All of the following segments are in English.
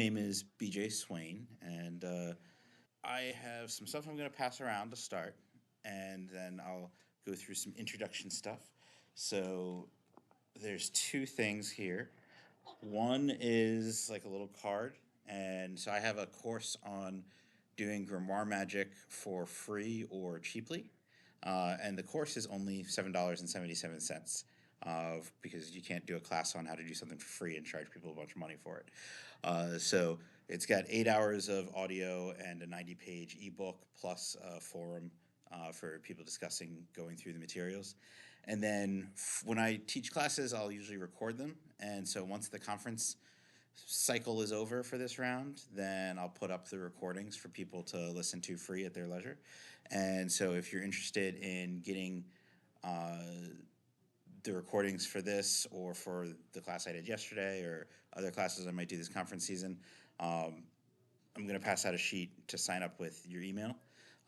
name is BJ Swain, and I have some stuff I'm going to pass around to start, and then I'll go through some introduction stuff. So there's two things here. One is like a little card, and so I have a course on doing grimoire magic for free or cheaply, and the course is only $7.77. Because you can't do a class on how to do something for free and charge people a bunch of money for it. So it's got 8 hours of audio and a 90-page ebook plus a forum for people discussing going through the materials. And then when I teach classes, I'll usually record them. And so once the conference cycle is over for this round, then I'll put up the recordings for people to listen to free at their leisure. And so if you're interested in getting the recordings for this or for the class I did yesterday or other classes I might do this conference season, I'm going to pass out a sheet to sign up with your email,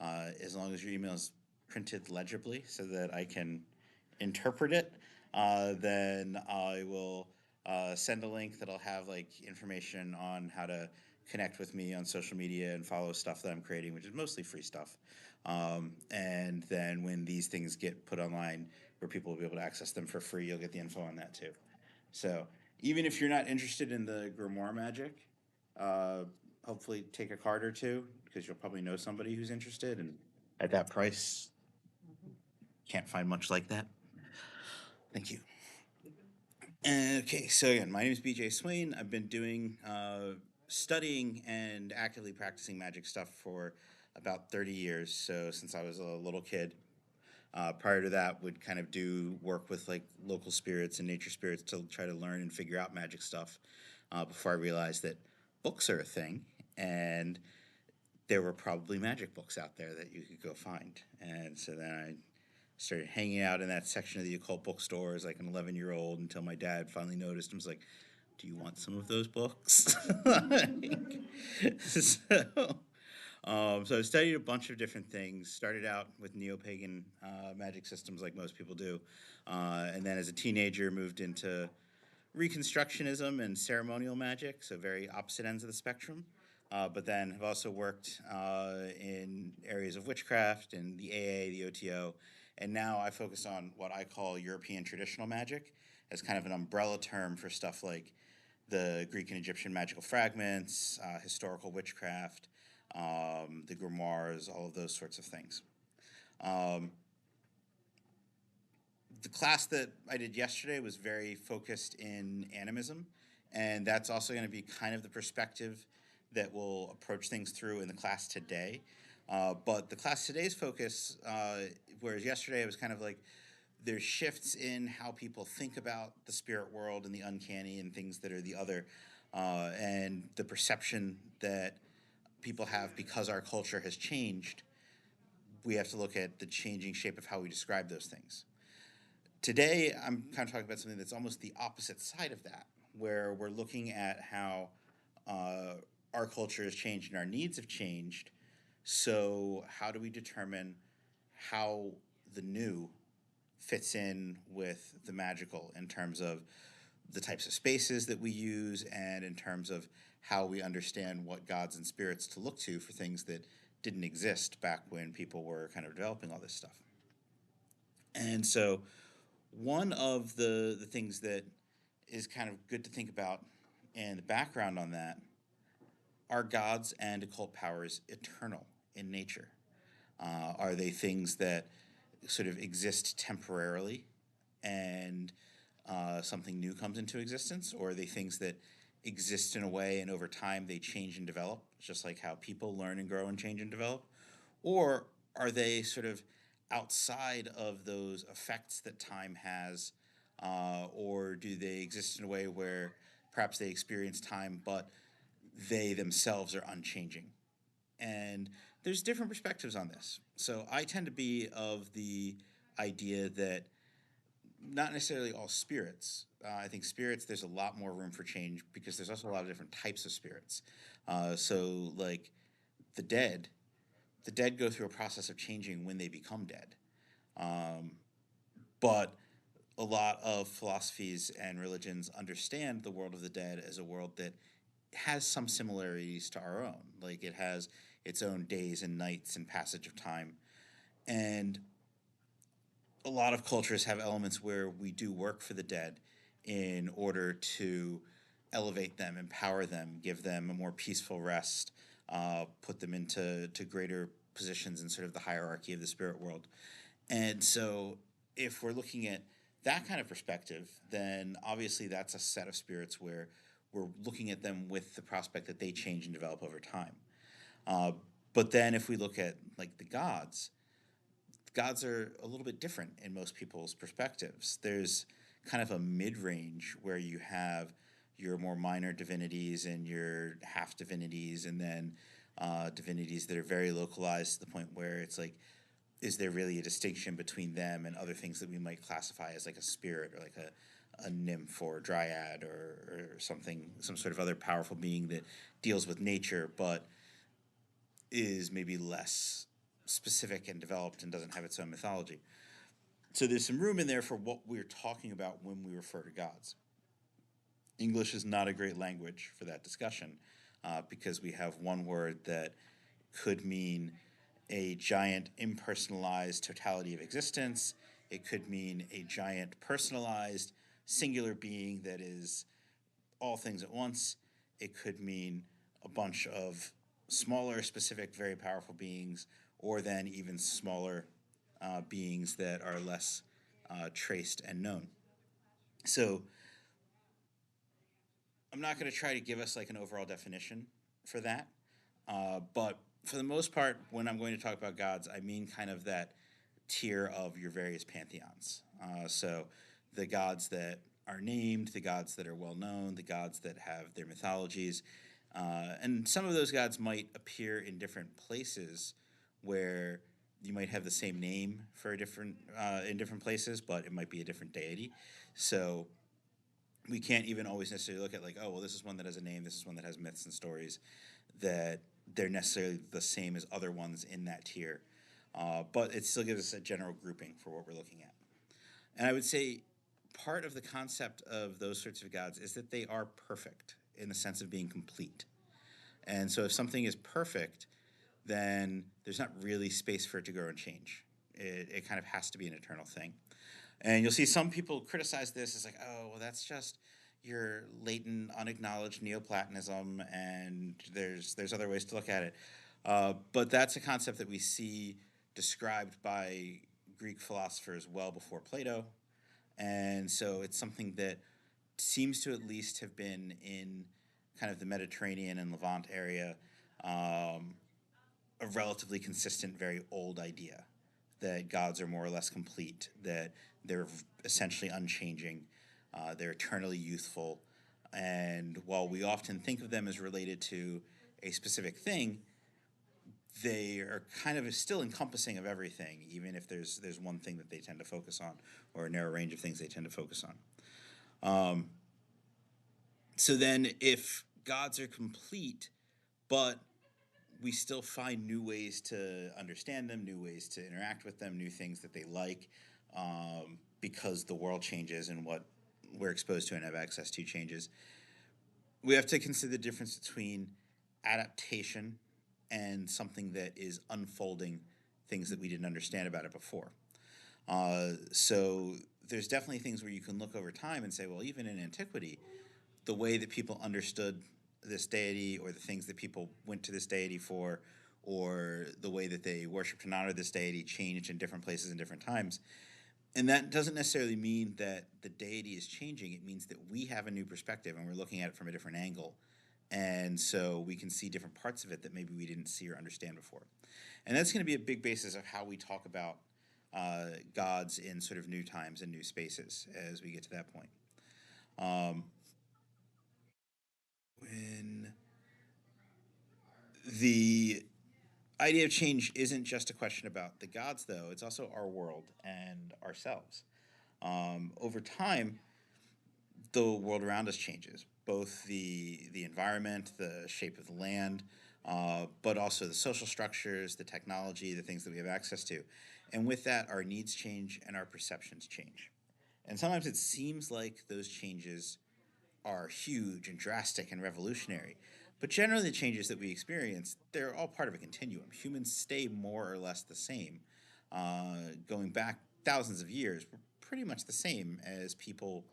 as long as your email is printed legibly so that I can interpret it. Then I will send a link that'll have like information on how to connect with me on social media and follow stuff that I'm creating, which is mostly free stuff. And then when these things get put online where people will be able to access them for free, you'll get the info on that too. So even if you're not interested in the grimoire magic, uh, hopefully take a card or two because you'll probably know somebody who's interested. And at that price, can't find much like that. Thank you. Okay, so again, my name is BJ Swain. I've been doing studying and actively practicing magic stuff for about 30 years. So since I was a little kid. Prior to that, would kind of do work with like local spirits and nature spirits to try to learn and figure out magic stuff. Before I realized that books are a thing, and there were probably magic books out there that you could go find. And so then I started hanging out in that section of the occult bookstore as like an 11-year-old until my dad finally noticed and was like, "Do you want some of those books?" so, so I studied a bunch of different things. Started out with neo-pagan magic systems, like most people do, and then as a teenager moved into Reconstructionism and ceremonial magic, so very opposite ends of the spectrum. But then have also worked in areas of witchcraft and the AA, the OTO, and now I focus on what I call European traditional magic as kind of an umbrella term for stuff like the Greek and Egyptian magical fragments, historical witchcraft, the grimoires, all of those sorts of things. Um, the class that I did yesterday was very focused in animism, and that's also going to be kind of the perspective that we'll approach things through in the class today. But the class today's focus, whereas yesterday it was kind of like there's shifts in how people think about the spirit world and the uncanny and things that are the other, and the perception that people have because our culture has changed. We have to look at the changing shape of how we describe those things. Today, I'm kind of talking about something that's almost the opposite side of that, where we're looking at how uh, our culture has changed and our needs have changed. So, how do we determine how the new fits in with the magical in terms of the types of spaces that we use and in terms of how we understand what gods and spirits to look to for things that didn't exist back when people were kind of developing all this stuff? And so, one of the things that is kind of good to think about and the background on that are gods and occult powers eternal in nature? Are they things that sort of exist temporarily and something new comes into existence? Or are they things that exist in a way and over time they change and develop, just like how people learn and grow and change and develop? Or are they sort of outside of those effects that time has? Or do they exist in a way where perhaps they experience time, but they themselves are unchanging? And there's different perspectives on this. So I tend to be of the idea that not necessarily all spirits. I think spirits, there's a lot more room for change because there's also a lot of different types of spirits. So, like the dead, the dead go through a process of changing when they become dead. Um, but a lot of philosophies and religions understand the world of the dead as a world that has some similarities to our own. Like it has its own days and nights and passage of time. And a lot of cultures have elements where we do work for the dead in order to elevate them, empower them, give them a more peaceful rest, put them into greater positions in sort of the hierarchy of the spirit world. And so, if we're looking at that kind of perspective, then obviously that's a set of spirits where we're looking at them with the prospect that they change and develop over time. Uh, but then, if we look at like gods are a little bit different in most people's perspectives. There's kind of a mid range where you have your more minor divinities and your half divinities, and then divinities that are very localized to the point where it's like, is there really a distinction between them and other things that we might classify as like a spirit or like a nymph or dryad or something, some sort of other powerful being that deals with nature but is maybe less specific and developed and doesn't have its own mythology. So there's some room in there for what we're talking about when we refer to gods. English is not a great language for that discussion because we have one word that could mean a giant impersonalized totality of existence. It could mean a giant personalized singular being that is all things at once. It could mean a bunch of smaller, specific, very powerful beings, or then even smaller beings that are less traced and known. So I'm not going to try to give us like an overall definition for that, but for the most part, when I'm going to talk about gods, I mean kind of that tier of your various pantheons. So the gods that are named, the gods that are well known, the gods that have their mythologies, and some of those gods might appear in different places where you might have the same name for a different in different places, but it might be a different deity. So we can't even always necessarily look at like, oh, well, this is one that has a name, this is one that has myths and stories, that they're necessarily the same as other ones in that tier. But it still gives us a general grouping for what we're looking at. And I would say part of the concept of those sorts of gods is that they are perfect in the sense of being complete. And so if something is perfect, then there's not really space for it to grow and change. It kind of has to be an eternal thing. And you'll see some people criticize this as like, oh, well, that's just your latent, unacknowledged Neoplatonism, and there's other ways to look at it. But that's a concept that we see described by Greek philosophers well before Plato, and so it's something that seems to at least have been in kind of the Mediterranean and Levant area, a relatively consistent, very old idea that gods are more or less complete, that they're essentially unchanging, they're eternally youthful, and while we often think of them as related to a specific thing, they are kind of still encompassing of everything, even if there's one thing that they tend to focus on, or a narrow range of things they tend to focus on. So then, if gods are complete, but we still find new ways to understand them, new ways to interact with them, new things that they like, because the world changes and what we're exposed to and have access to changes. We have to consider the difference between adaptation and something that is unfolding things that we didn't understand about it before. So there's definitely things where you can look over time and say, well, even in antiquity, the way that people understood this deity or the things that people went to this deity for or the way that they worshipped and honored this deity changed in different places and different times. And that doesn't necessarily mean that the deity is changing. It means that we have a new perspective and we're looking at it from a different angle. And so we can see different parts of it that maybe we didn't see or understand before. And that's going to be a big basis of how we talk about gods in sort of new times and new spaces as we get to that point. When the idea of change isn't just a question about the gods, though, it's also our world and ourselves. Over time, the world around us changes, both the environment, the shape of the land, but also the social structures, the technology, the things that we have access to. And with that, our needs change and our perceptions change. And sometimes it seems like those changes are huge and drastic and revolutionary. But generally, the changes that we experience, they're all part of a continuum. Humans stay more or less the same. Going back thousands of years, we're pretty much the same as people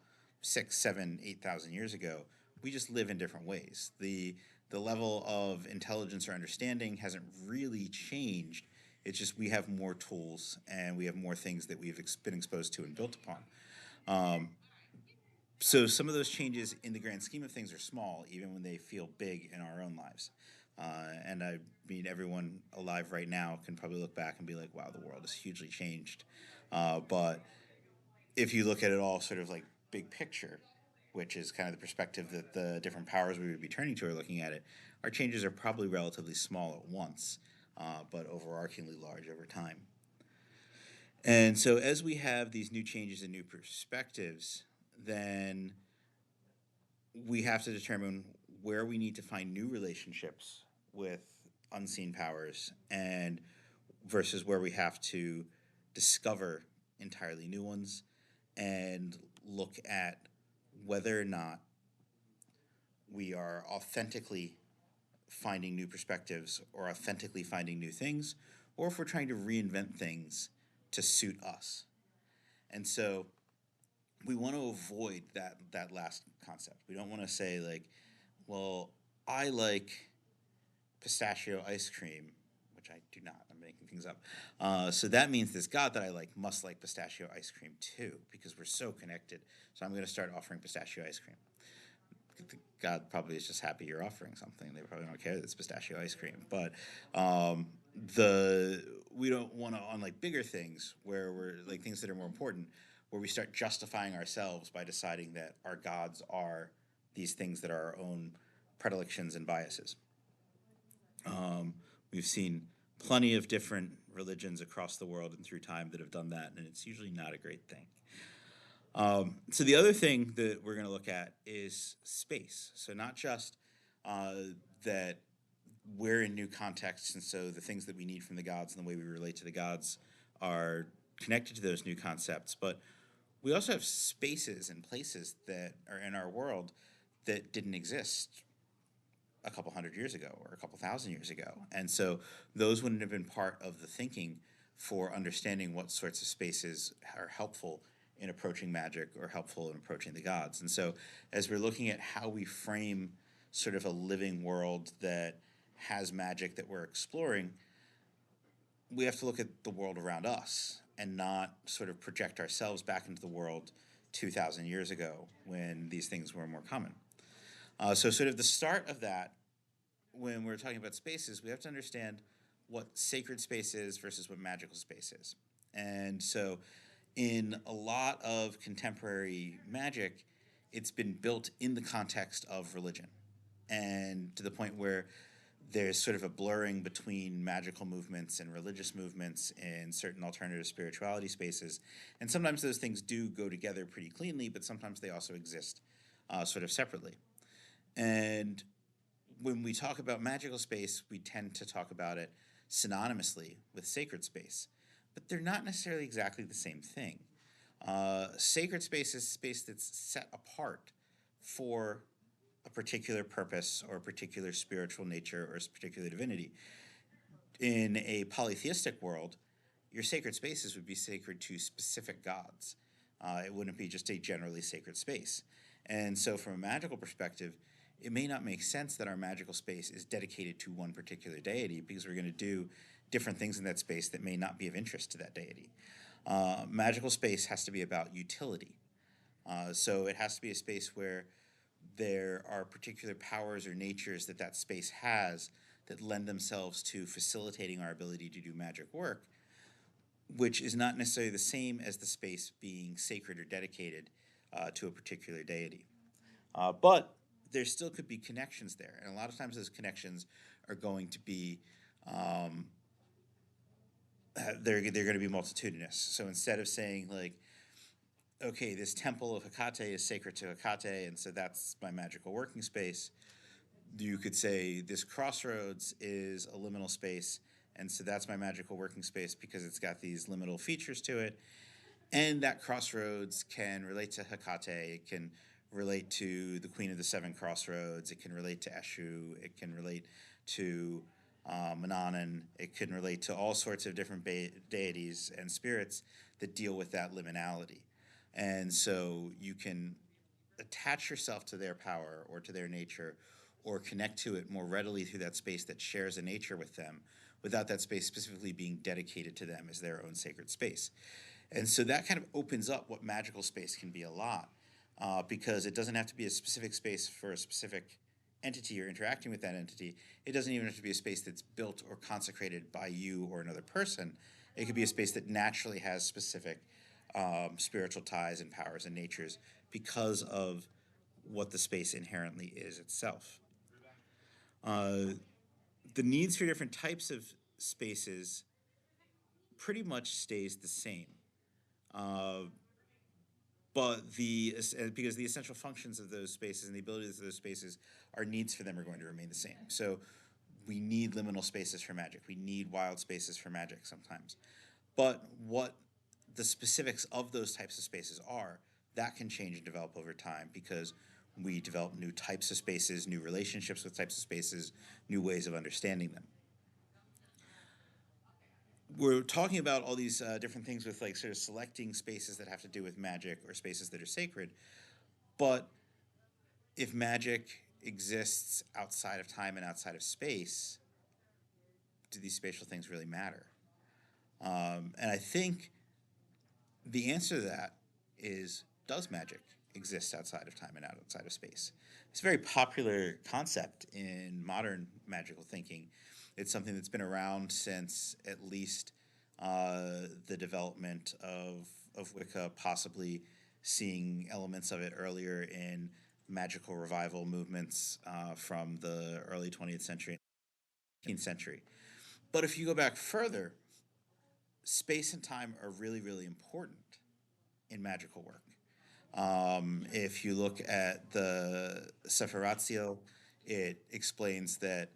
6, 7, 8,000 years ago. We just live in different ways. The level of intelligence or understanding hasn't really changed. It's just we have more tools and we have more things that we've been exposed to and built upon. Um, so some of those changes in the grand scheme of things are small, even when they feel big in our own lives. And I mean, everyone alive right now can probably look back and be like, wow, the world has hugely changed. But if you look at it all sort of like big picture, which is kind of the perspective that the different powers we would be turning to are looking at it, our changes are probably relatively small at once, but overarchingly large over time. And so as we have these new changes and new perspectives, then we have to determine where we need to find new relationships with unseen powers and versus where we have to discover entirely new ones and look at whether or not we are authentically finding new perspectives or authentically finding new things, or if we're trying to reinvent things to suit us. And so we want to avoid that last concept. We don't want to say like, well, I like pistachio ice cream, which I do not. I'm making things up. So that means this God that I like must like pistachio ice cream too, because we're so connected. So I'm going to start offering pistachio ice cream. God probably is just happy you're offering something. They probably don't care that it's pistachio ice cream. But we don't want to, on like bigger things where we're like things that are more important, where we start justifying ourselves by deciding that our gods are these things that are our own predilections and biases. We've seen plenty of different religions across the world and through time that have done that, and it's usually not a great thing. So the other thing that we're going to look at is space. So not just that we're in new contexts, and so the things that we need from the gods and the way we relate to the gods are connected to those new concepts, but we also have spaces and places that are in our world that didn't exist a couple hundred years ago or a couple thousand years ago. And so those wouldn't have been part of the thinking for understanding what sorts of spaces are helpful in approaching magic or helpful in approaching the gods. And so as we're looking at how we frame sort of a living world that has magic that we're exploring, we have to look at the world around us and not sort of project ourselves back into the world 2,000 years ago when these things were more common. So sort of the start of that, when we're talking about spaces, we have to understand what sacred space is versus what magical space is. And so in a lot of contemporary magic, it's been built in the context of religion, and to the point where there's sort of a blurring between magical movements and religious movements in certain alternative spirituality spaces. And sometimes those things do go together pretty cleanly, but sometimes they also exist sort of separately. And when we talk about magical space, we tend to talk about it synonymously with sacred space, but they're not necessarily exactly the same thing. Sacred space is space that's set apart for a particular purpose or a particular spiritual nature or a particular divinity. In a polytheistic world, your sacred spaces would be sacred to specific gods. It wouldn't be just a generally sacred space. And so from a magical perspective, it may not make sense that our magical space is dedicated to one particular deity because we're going to do different things in that space that may not be of interest to that deity. Magical space has to be about utility. So it has to be a space where there are particular powers or natures that that space has that lend themselves to facilitating our ability to do magic work, which is not necessarily the same as the space being sacred or dedicated to a particular deity. But there still could be connections there, and a lot of times those connections are going to be they're going to be multitudinous. So instead of saying like, okay, this temple of Hecate is sacred to Hecate, and so that's my magical working space, you could say this crossroads is a liminal space, and so that's my magical working space because it's got these liminal features to it. And that crossroads can relate to Hecate, it can relate to the Queen of the Seven Crossroads. It can relate to Eshu. It can relate to Manannan. It can relate to all sorts of different deities and spirits that deal with that liminality. And so you can attach yourself to their power or to their nature or connect to it more readily through that space that shares a nature with them without that space specifically being dedicated to them as their own sacred space. And so that kind of opens up what magical space can be a lot, because it doesn't have to be a specific space for a specific entity or interacting with that entity. It doesn't even have to be a space that's built or consecrated by you or another person. It could be a space that naturally has specific spiritual ties and powers and natures because of what the space inherently is itself. Uh, the needs for different types of spaces pretty much stays the same. Uh, but because the essential functions of those spaces and the abilities of those spaces, our needs for them are going to remain the same. So we need liminal spaces for magic. We need wild spaces for magic sometimes. But what the specifics of those types of spaces are, that can change and develop over time because we develop new types of spaces, new relationships with types of spaces, new ways of understanding them. We're talking about all these different things with like sort of selecting spaces that have to do with magic or spaces that are sacred. But if magic exists outside of time and outside of space, do these spatial things really matter? And I think the answer to that is, does magic exist outside of time and outside of space? It's a very popular concept in modern magical thinking. It's something that's been around since at least the development of Wicca, possibly seeing elements of it earlier in magical revival movements from the early 20th century, 19th century. But if you go back further, space and time are really, really important in magical work. If you look at the Sefer Ratziel, it explains that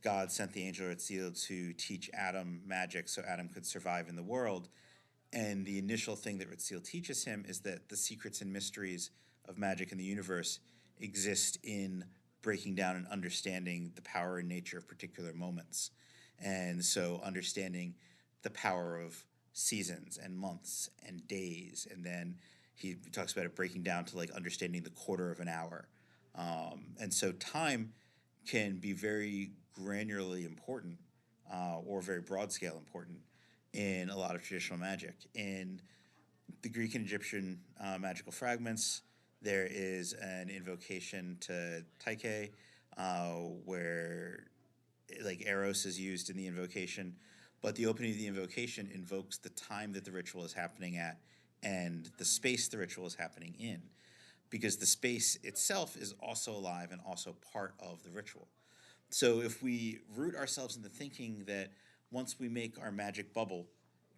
God sent the angel Ratziel to teach Adam magic so Adam could survive in the world. And the initial thing that Ratziel teaches him is that the secrets and mysteries of magic in the universe exist in breaking down and understanding the power and nature of particular moments. And so understanding the power of seasons and months and days, and then he talks about it breaking down to like understanding the quarter of an hour. And so time can be very granularly important or very broad scale important in a lot of traditional magic. In the Greek and Egyptian magical fragments, there is an invocation to Tyche where like Eros is used in the invocation, but the opening of the invocation invokes the time that the ritual is happening at and the space the ritual is happening in, because the space itself is also alive and also part of the ritual. So if we root ourselves into thinking that once we make our magic bubble,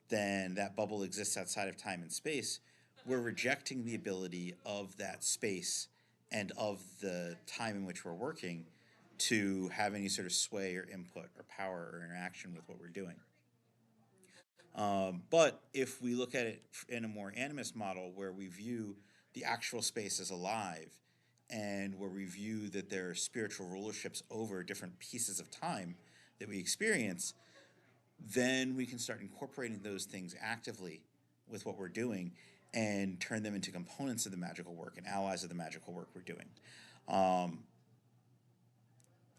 then that bubble exists outside of time and space, we're rejecting the ability of that space and of the time in which we're working to have any sort of sway or input or power or interaction with what we're doing. But if we look at it in a more animist model where we view the actual space as alive and where we view that there are spiritual rulerships over different pieces of time that we experience, then we can start incorporating those things actively with what we're doing and turn them into components of the magical work and allies of the magical work we're doing.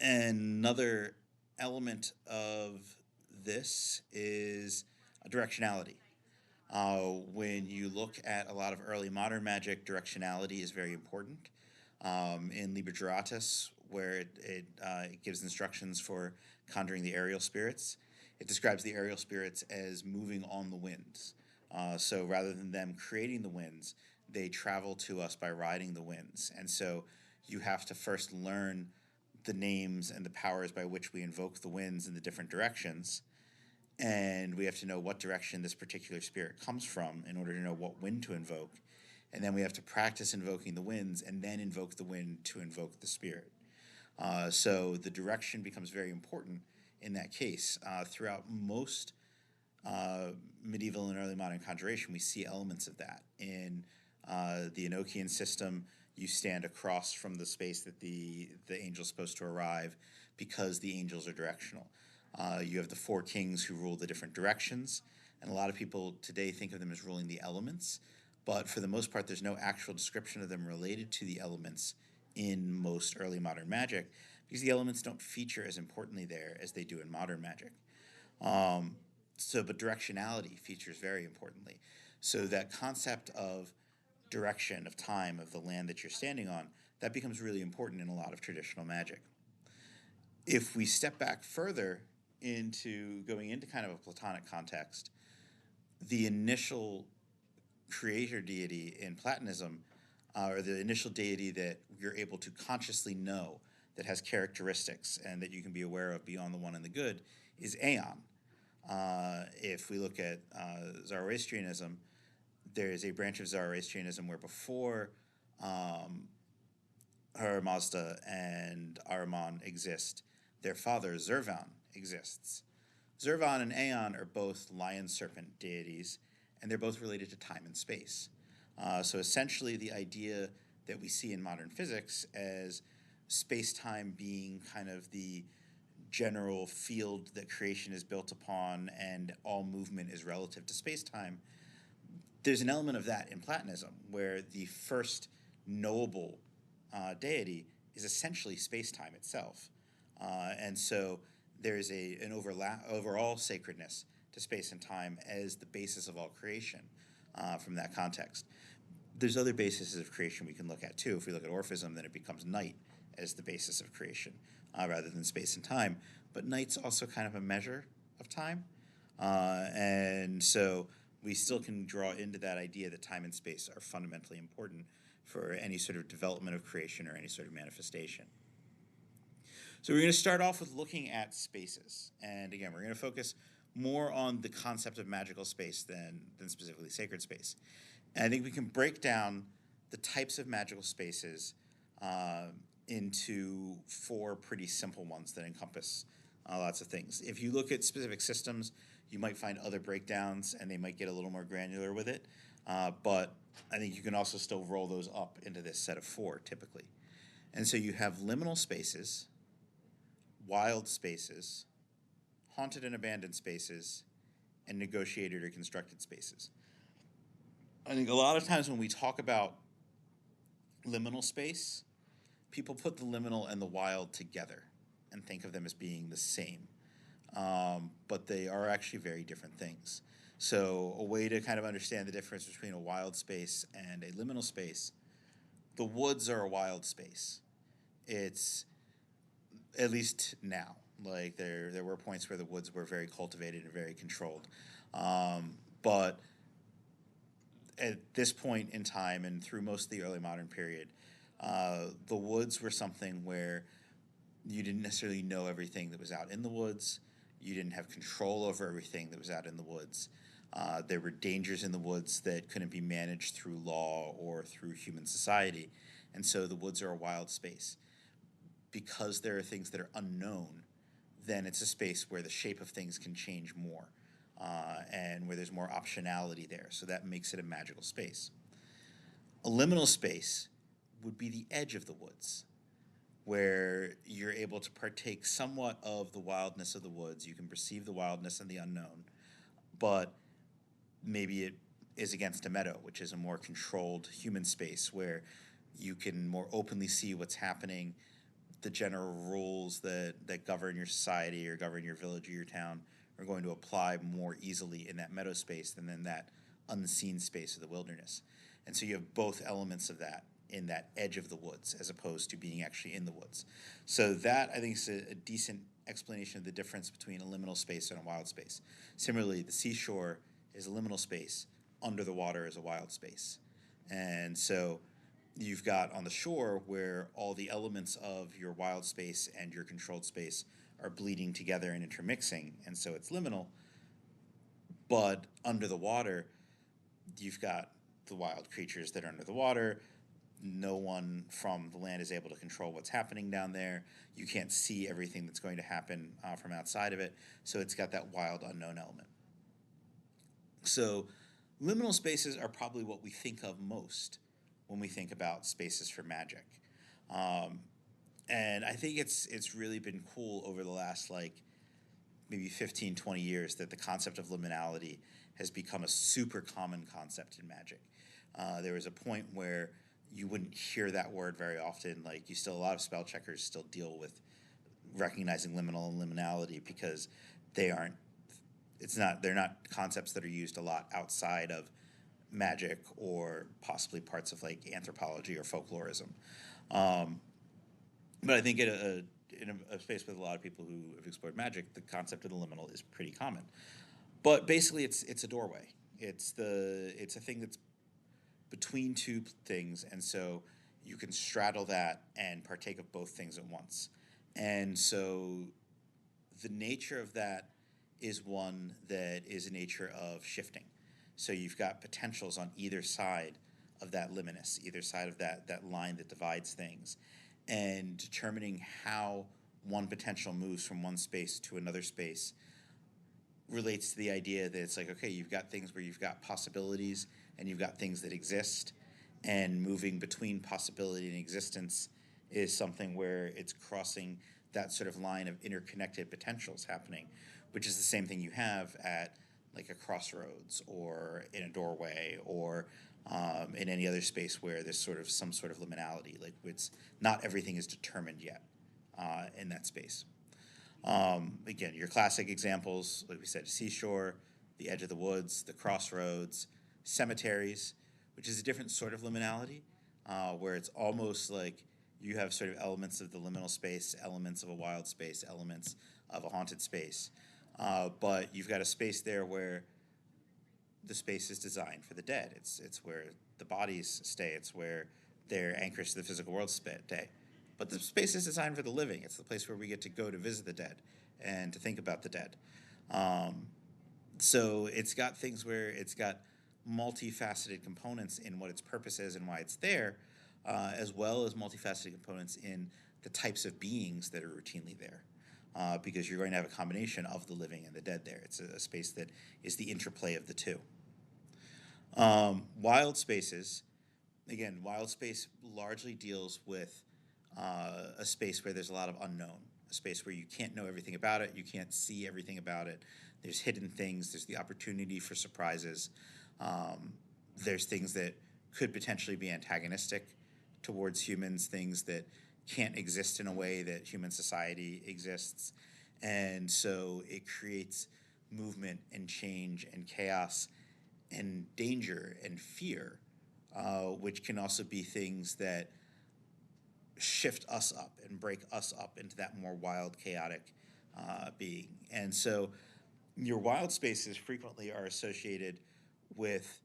Another element of this is directionality. When you look at a lot of early modern magic, directionality is very important. In Liber Juratus, where it gives instructions for conjuring the aerial spirits, it describes the aerial spirits as moving on the winds. So rather than them creating the winds, they travel to us by riding the winds. And so you have to first learn the names and the powers by which we invoke the winds in the different directions. And we have to know what direction this particular spirit comes from in order to know what wind to invoke. And then we have to practice invoking the winds and then invoke the wind to invoke the spirit. So the direction becomes very important in that case. Throughout most medieval and early modern conjuration, we see elements of that. In the Enochian system, you stand across from the space that the angel's supposed to arrive because the angels are directional. You have the four kings who rule the different directions, and a lot of people today think of them as ruling the elements, but for the most part, there's no actual description of them related to the elements in most early modern magic because the elements don't feature as importantly there as they do in modern magic. But directionality features very importantly. So that concept of direction, of time, of the land that you're standing on, that becomes really important in a lot of traditional magic. If we step back further into going into kind of a Platonic context, the initial creator deity in Platonism, or the initial deity that you're able to consciously know that has characteristics and that you can be aware of beyond the one and the good, is Aeon. If we look at Zoroastrianism, there is a branch of Zoroastrianism where before Mazda and Ahriman exist, their father, Zervan, exists. Zervan and Aeon are both lion serpent deities, and they're both related to time and space. So essentially, the idea that we see in modern physics as space-time being kind of the general field that creation is built upon and all movement is relative to space-time, there's an element of that in Platonism, where the first knowable deity is essentially space-time itself. And so there's an overall sacredness to space and time as the basis of all creation from that context. There's other bases of creation we can look at too. If we look at Orphism, then it becomes night as the basis of creation rather than space and time. But night's also kind of a measure of time. And so we still can draw into that idea that time and space are fundamentally important for any sort of development of creation or any sort of manifestation. So we're going to start off with looking at spaces. And again, we're going to focus more on the concept of magical space than specifically sacred space. And I think we can break down the types of magical spaces into four pretty simple ones that encompass lots of things. If you look at specific systems, you might find other breakdowns, and they might get a little more granular with it. But I think you can also still roll those up into this set of four, typically. And so you have liminal spaces, wild spaces, haunted and abandoned spaces, and negotiated or constructed spaces. I think a lot of times when we talk about liminal space, people put the liminal and the wild together and think of them as being the same. But they are actually very different things. So a way to kind of understand the difference between a wild space and a liminal space, the woods are a wild space. It's, at least now, like there were points where the woods were very cultivated and very controlled. But at this point in time and through most of the early modern period, the woods were something where you didn't necessarily know everything that was out in the woods. You didn't have control over everything that was out in the woods. There were dangers in the woods that couldn't be managed through law or through human society. And so the woods are a wild space. Because there are things that are unknown, then it's a space where the shape of things can change more and where there's more optionality there. So that makes it a magical space. A liminal space would be the edge of the woods, where you're able to partake somewhat of the wildness of the woods. You can perceive the wildness and the unknown, but maybe it is against a meadow, which is a more controlled human space where you can more openly see what's happening. The general rules that govern your society or govern your village or your town are going to apply more easily in that meadow space than in that unseen space of the wilderness. And so you have both elements of that in that edge of the woods as opposed to being actually in the woods. So that, I think, is a decent explanation of the difference between a liminal space and a wild space. Similarly, the seashore is a liminal space. Under the water is a wild space. And so you've got on the shore where all the elements of your wild space and your controlled space are bleeding together and intermixing, and so it's liminal. But under the water, you've got the wild creatures that are under the water. No one from the land is able to control what's happening down there. You can't see everything that's going to happen from outside of it, so it's got that wild, unknown element. So liminal spaces are probably what we think of most when we think about spaces for magic. Um, and I think it's really been cool over the last like maybe 15, 20 years that the concept of liminality has become a super common concept in magic. There was a point where you wouldn't hear that word very often. Like, a lot of spell checkers still deal with recognizing liminal and liminality because they aren't they're not concepts that are used a lot outside of magic or possibly parts of like anthropology or folklorism. Um, but I think in a space with a lot of people who have explored magic, the concept of the liminal is pretty common. But basically, it's a doorway. It's a thing that's between two things, and so you can straddle that and partake of both things at once. And so the nature of that is one that is a nature of shifting. So you've got potentials on either side of that liminus, either side of that line that divides things, and determining how one potential moves from one space to another space relates to the idea that it's like, okay, you've got things where you've got possibilities and you've got things that exist, and moving between possibility and existence is something where it's crossing that sort of line of interconnected potentials happening, which is the same thing you have at like a crossroads or in a doorway or in any other space where there's sort of some sort of liminality. Like, it's not everything is determined yet in that space. Again, your classic examples, like we said, seashore, the edge of the woods, the crossroads, cemeteries, which is a different sort of liminality, where it's almost like you have sort of elements of the liminal space, elements of a wild space, elements of a haunted space. But you've got a space there where the space is designed for the dead. It's where the bodies stay. It's where they're anchors to the physical world day. But the space is designed for the living. It's the place where we get to go to visit the dead and to think about the dead. Um, so it's got things where it's got multifaceted components in what its purpose is and why it's there, as well as multifaceted components in the types of beings that are routinely there. Because you're going to have a combination of the living and the dead there. It's a space that is the interplay of the two. Wild spaces, again, wild space largely deals with a space where there's a lot of unknown, a space where you can't know everything about it, you can't see everything about it. There's hidden things, there's the opportunity for surprises. There's things that could potentially be antagonistic towards humans, things that can't exist in a way that human society exists. And so it creates movement and change and chaos and danger and fear, which can also be things that shift us up and break us up into that more wild, chaotic being. And so your wild spaces frequently are associated with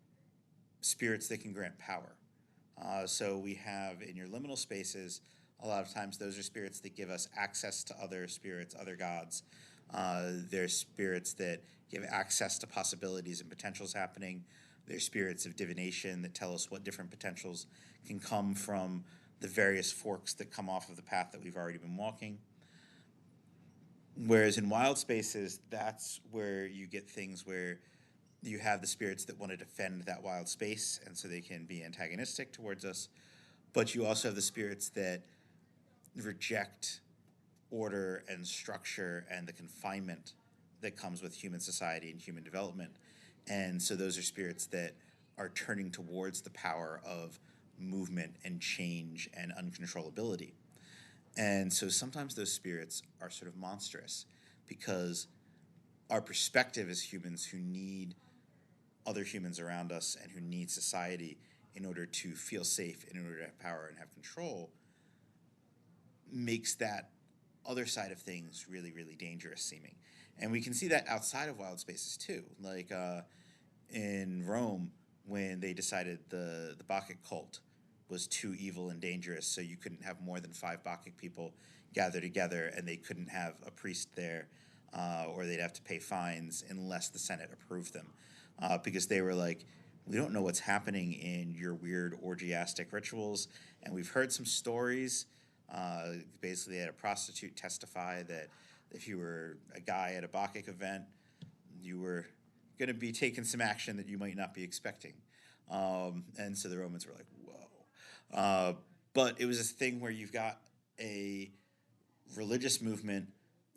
spirits that can grant power. So we have in your liminal spaces, a lot of times those are spirits that give us access to other spirits, other gods. They're spirits that give access to possibilities and potentials happening. They're spirits of divination that tell us what different potentials can come from the various forks that come off of the path that we've already been walking. Whereas in wild spaces, that's where you get things where you have the spirits that want to defend that wild space, and so they can be antagonistic towards us. But you also have the spirits that reject order and structure and the confinement that comes with human society and human development. And so those are spirits that are turning towards the power of movement and change and uncontrollability. And so sometimes those spirits are sort of monstrous because our perspective as humans who need other humans around us and who need society in order to feel safe, in order to have power and have control, makes that other side of things really, really dangerous seeming. And we can see that outside of wild spaces too. Like in Rome, when they decided the Bacchic cult was too evil and dangerous, so you couldn't have more than 5 Bacchic people gather together, and they couldn't have a priest there, or they'd have to pay fines unless the Senate approved them. Because they were like, we don't know what's happening in your weird orgiastic rituals, and we've heard some stories. Basically, they had a prostitute testify that if you were a guy at a Bacchic event, you were going to be taking some action that you might not be expecting. And so the Romans were like, whoa. Uh, but it was this thing where you've got a religious movement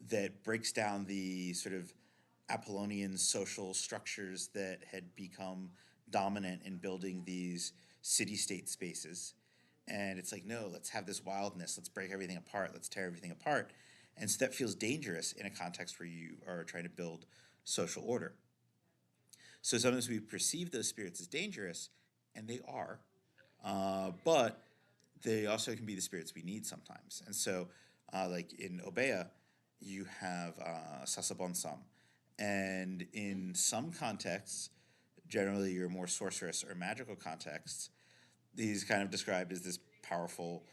that breaks down the sort of Apollonian social structures that had become dominant in building these city state spaces. And it's like, no, let's have this wildness. Let's break everything apart. Let's tear everything apart. And so that feels dangerous in a context where you are trying to build social order. So sometimes we perceive those spirits as dangerous, and they are, but they also can be the spirits we need sometimes. And so, like in Obeah, you have Sasabonsam. And in some contexts, generally your more sorcerous or magical contexts, he's kind of described as this powerful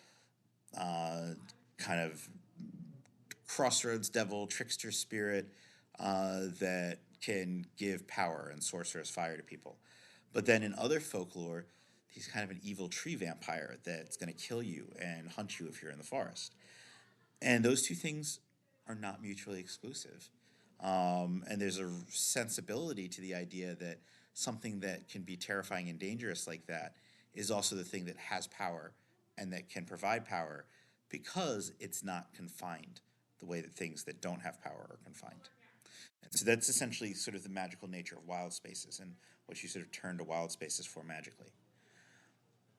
uh, kind of crossroads devil, trickster spirit that can give power and sorcerous fire to people. But then in other folklore, he's kind of an evil tree vampire that's going to kill you and hunt you if you're in the forest. And those two things are not mutually exclusive. And there's a sensibility to the idea that something that can be terrifying and dangerous like that is also the thing that has power and that can provide power because it's not confined the way that things that don't have power are confined. And so that's essentially sort of the magical nature of wild spaces and what you sort of turn to wild spaces for magically.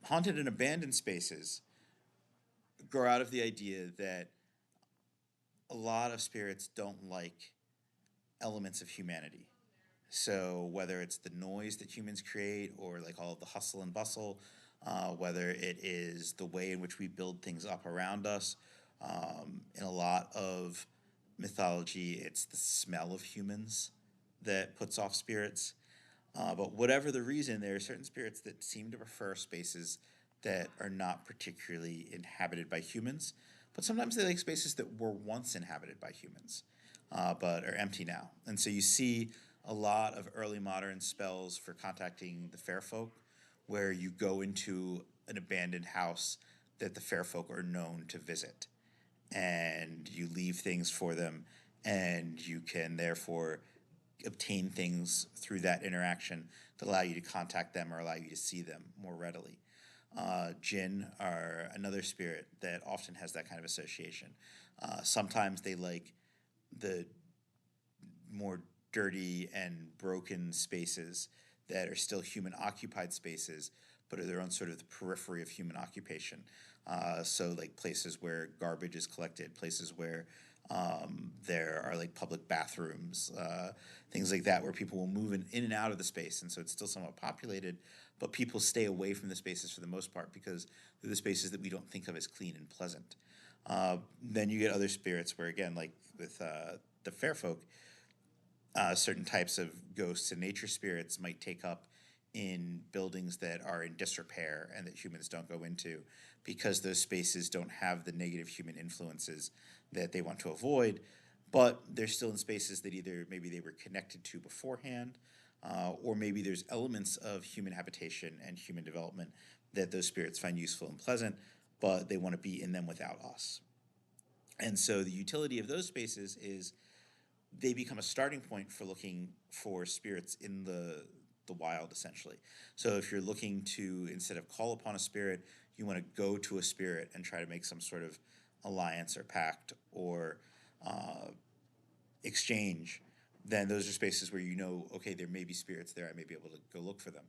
Haunted and abandoned spaces grow out of the idea that a lot of spirits don't like elements of humanity. So whether it's the noise that humans create or like all of the hustle and bustle, whether it is the way in which we build things up around us, in a lot of mythology, it's the smell of humans that puts off spirits. But whatever the reason, there are certain spirits that seem to prefer spaces that are not particularly inhabited by humans, but sometimes they like spaces that were once inhabited by humans, but are empty now. And so you see a lot of early modern spells for contacting the fair folk, where you go into an abandoned house that the fair folk are known to visit, and you leave things for them, and you can therefore obtain things through that interaction that allow you to contact them or allow you to see them more readily. Jinn are another spirit that often has that kind of association. Sometimes they like the more dirty and broken spaces that are still human occupied spaces, but are their own sort of the periphery of human occupation. So, like places where garbage is collected, places where there are like public bathrooms, things like that, where people will move in and out of the space. And so it's still somewhat populated, but people stay away from the spaces for the most part because they're the spaces that we don't think of as clean and pleasant. Then you get other spirits where, again, like with the fair folk, certain types of ghosts and nature spirits might take up in buildings that are in disrepair and that humans don't go into because those spaces don't have the negative human influences that they want to avoid, but they're still in spaces that either maybe they were connected to beforehand, or maybe there's elements of human habitation and human development that those spirits find useful and pleasant, but they want to be in them without us. And so the utility of those spaces is they become a starting point for looking for spirits in the wild, essentially. So if you're looking to, instead of call upon a spirit, you want to go to a spirit and try to make some sort of alliance or pact or uh, exchange, then those are spaces where you know, okay, there may be spirits there. I may be able to go look for them.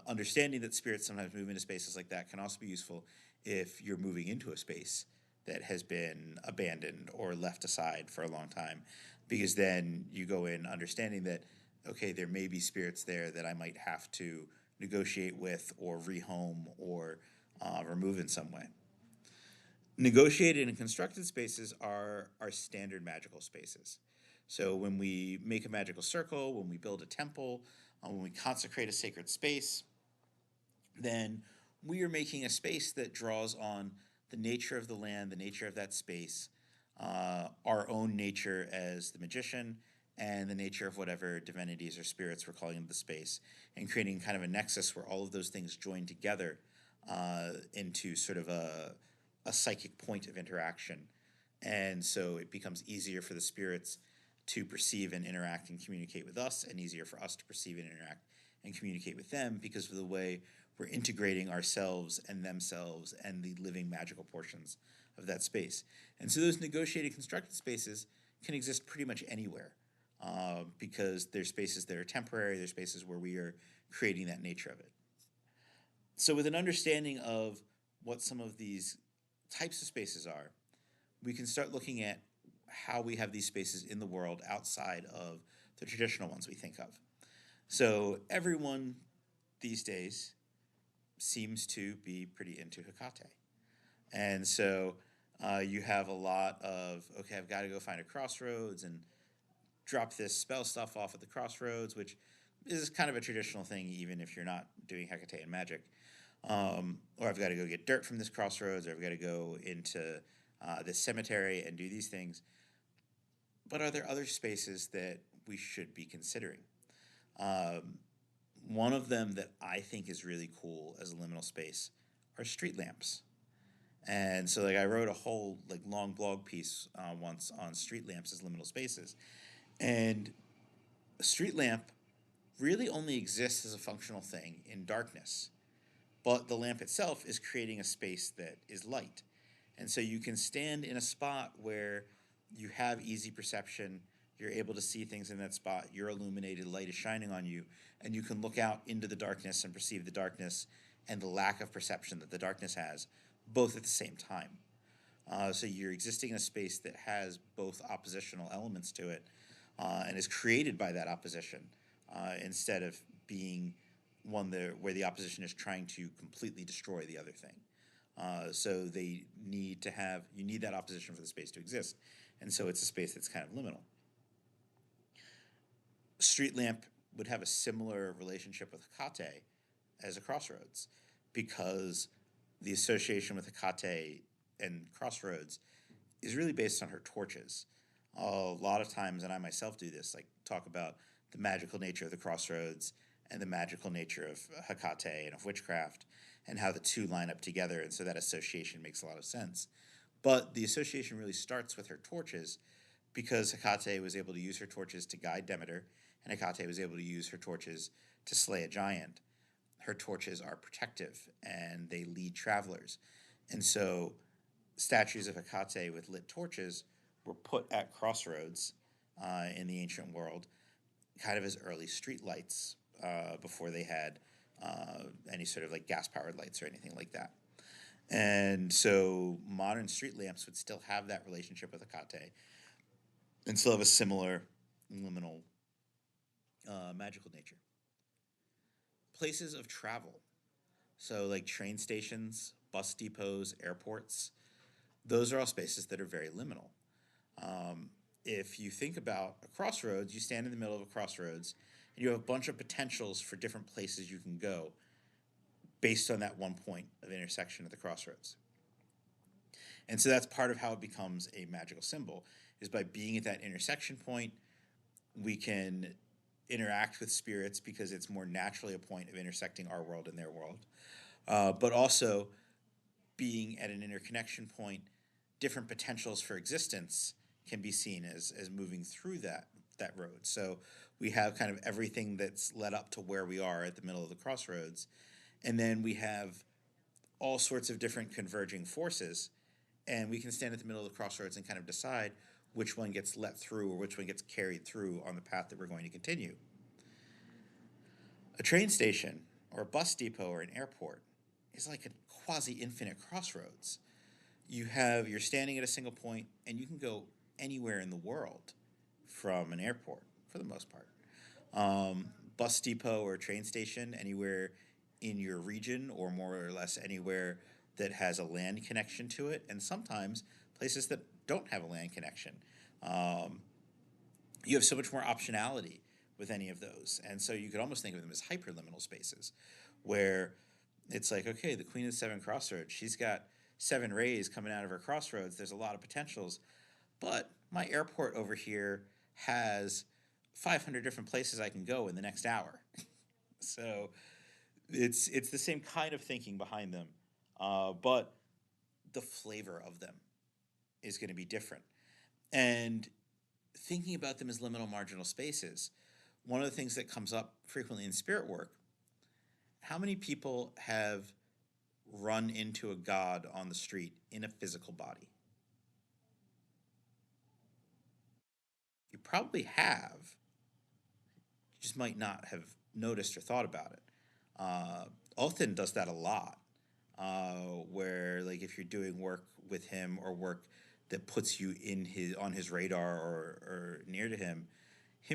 Understanding that spirits sometimes move into spaces like that can also be useful if you're moving into a space that has been abandoned or left aside for a long time, because then you go in understanding that, okay, there may be spirits there that I might have to negotiate with or rehome or remove in some way. Negotiated and constructed spaces are our standard magical spaces. So when we make a magical circle, when we build a temple, when we consecrate a sacred space, then we are making a space that draws on the nature of the land, the nature of that space, our own nature as the magician, and the nature of whatever divinities or spirits we're calling into the space, and creating kind of a nexus where all of those things join together into sort of a psychic point of interaction. And so it becomes easier for the spirits to perceive and interact and communicate with us, and easier for us to perceive and interact and communicate with them because of the way we're integrating ourselves and themselves and the living magical portions of that space. And so those negotiated constructed spaces can exist pretty much anywhere, because there's spaces that are temporary, there's spaces where we are creating that nature of it. So with an understanding of what some of these types of spaces are, we can start looking at how we have these spaces in the world outside of the traditional ones we think of. So everyone these days seems to be pretty into Hecate. And so you have a lot of, okay, I've got to go find a crossroads and drop this spell stuff off at the crossroads, which is kind of a traditional thing, even if you're not doing Hecatean magic. Or I've got to go get dirt from this crossroads, or I've got to go into this cemetery and do these things. But are there other spaces that we should be considering? One of them that I think is really cool as a liminal space are street lamps. And so, like, I wrote a whole long blog piece once on street lamps as liminal spaces, and a street lamp really only exists as a functional thing in darkness, but the lamp itself is creating a space that is light. And so you can stand in a spot where you have easy perception, you're able to see things in that spot, you're illuminated, light is shining on you, and you can look out into the darkness and perceive the darkness and the lack of perception that the darkness has, both at the same time. So you're existing in a space that has both oppositional elements to it, and is created by that opposition, instead of being one where the opposition is trying to completely destroy the other thing. So they need to have, you need that opposition for the space to exist. And so it's a space that's kind of liminal. Street lamp would have a similar relationship with Hecate as a crossroads, because the association with Hecate and crossroads is really based on her torches. A lot of times, and I myself do this, like talk about the magical nature of the crossroads and the magical nature of Hecate and of witchcraft, and how the two line up together, and so that association makes a lot of sense. But the association really starts with her torches, because Hecate was able to use her torches to guide Demeter, and Hecate was able to use her torches to slay a giant. Her torches are protective, and they lead travelers. And so statues of Hecate with lit torches were put at crossroads in the ancient world, kind of as early street lights, before they had any sort of gas-powered lights or anything like that. And so modern street lamps would still have that relationship with Hecate and still have a similar liminal magical nature. Places of travel, so like train stations, bus depots, airports, those are all spaces that are very liminal. If you think about a crossroads, you stand in the middle of a crossroads, and you have a bunch of potentials for different places you can go based on that one point of intersection at the crossroads. And so that's part of how it becomes a magical symbol, is by being at that intersection point, we can interact with spirits because it's more naturally a point of intersecting our world and their world. But also, being at an interconnection point, different potentials for existence can be seen as moving through that road. So we have kind of everything that's led up to where we are at the middle of the crossroads, and then we have all sorts of different converging forces, and we can stand at the middle of the crossroads and kind of decide which one gets let through or which one gets carried through on the path that we're going to continue. A train station or a bus depot or an airport is like a quasi-infinite crossroads. You're standing at a single point, and you can go anywhere in the world from an airport for the most part. Bus depot or train station, anywhere in your region, or more or less anywhere that has a land connection to it, and sometimes places that don't have a land connection. You have so much more optionality with any of those, and so you could almost think of them as hyperliminal spaces, where it's like, okay, the Queen of the Seven Crossroads, she's got 7 rays coming out of her crossroads. There's a lot of potentials, but my airport over here has 500 different places I can go in the next hour. So it's the same kind of thinking behind them, but the flavor of them is going to be different. And thinking about them as liminal marginal spaces, one of the things that comes up frequently in spirit work How many people have run into a god on the street in a physical body? You probably have. You just might not have noticed or thought about it. Uh, Othin does that a lot, where like if you're doing work with him or work that puts you in his on his radar or near to him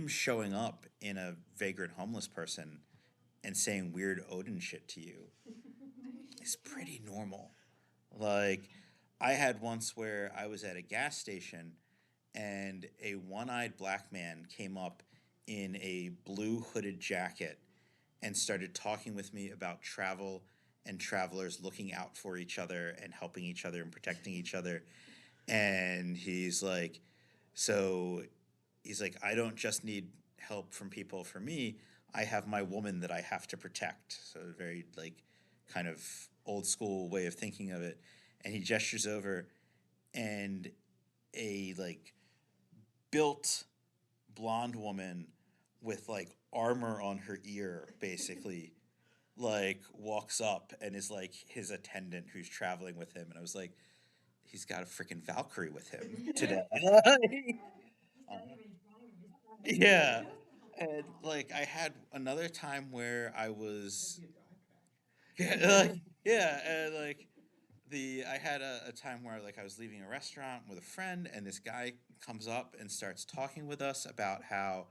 showing up in a vagrant homeless person and saying weird Odin shit to you is pretty normal. Like I had once where I was at a gas station and a one-eyed black man came up in a blue hooded jacket and started talking with me about travel and travelers looking out for each other and helping each other and protecting each other. And so he's like, I don't just need help from people for me. I have my woman that I have to protect. So very like kind of old school way of thinking of it. And he gestures over and a like built blonde woman with like armor on her ear basically like walks up and is like his attendant who's traveling with him, and I was like, he's got a freaking Valkyrie with him today. Uh, yeah, and like I had another time where I was yeah, yeah, and like I had a time where like I was leaving a restaurant with a friend, and this guy comes up and starts talking with us about how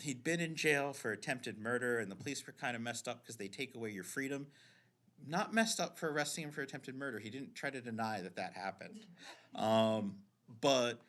he'd been in jail for attempted murder, and the police were kind of messed up because they take away your freedom. Not messed up for arresting him for attempted murder. He didn't try to deny that that happened. Um, but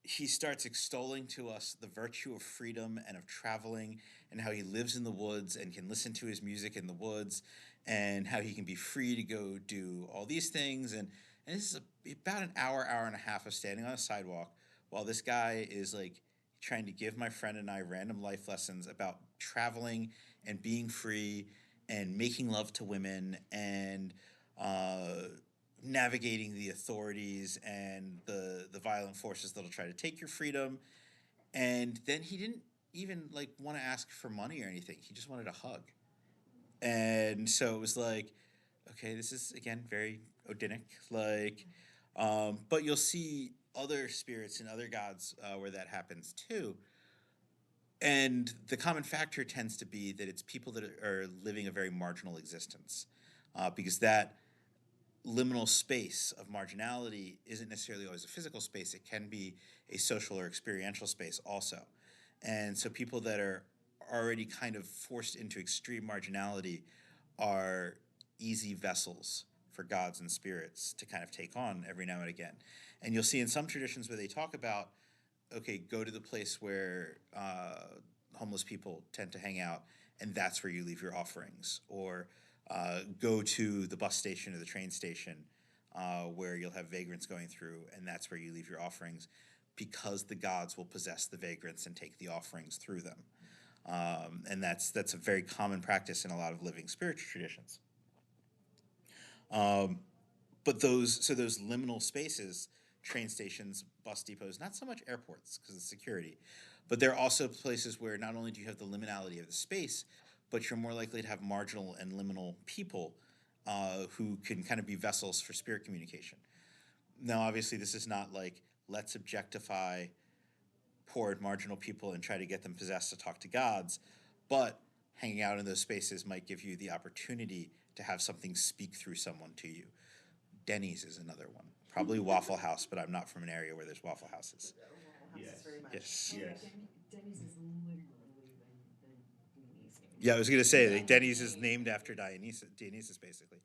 he starts extolling to us the virtue of freedom and of traveling and how he lives in the woods and can listen to his music in the woods and how he can be free to go do all these things. And this is about an hour and a half of standing on a sidewalk while this guy is like trying to give my friend and I random life lessons about traveling and being free and making love to women and uh, navigating the authorities and the violent forces that'll try to take your freedom. And then he didn't even like want to ask for money or anything. He just wanted a hug. And so it was like, okay, this is again very Odinic, like, but you'll see other spirits and other gods where that happens too. And the common factor tends to be that it's people that are living a very marginal existence, because that liminal space of marginality isn't necessarily always a physical space. It can be a social or experiential space also. And so people that are already kind of forced into extreme marginality are easy vessels for gods and spirits to kind of take on every now and again. And you'll see in some traditions where they talk about, okay, go to the place where homeless people tend to hang out, and that's where you leave your offerings. Or go to the bus station or the train station where you'll have vagrants going through, and that's where you leave your offerings because the gods will possess the vagrants and take the offerings through them. And that's a very common practice in a lot of living spiritual traditions. Um, but those liminal spaces, train stations, bus depots, not so much airports because of security, but there are also places where not only do you have the liminality of the space, but you're more likely to have marginal and liminal people who can kind of be vessels for spirit communication. Now, obviously, this is not like let's objectify poor and marginal people and try to get them possessed to talk to gods, but hanging out in those spaces might give you the opportunity to have something speak through someone to you. Denny's is another one. Probably Waffle House, but I'm not from an area where there's Waffle Houses. Yes. Very much. Yes. Yes. Denny's is literally the Dionysian. Yeah, I was gonna say like Denny's is named after Dionysus. Dionysus, basically.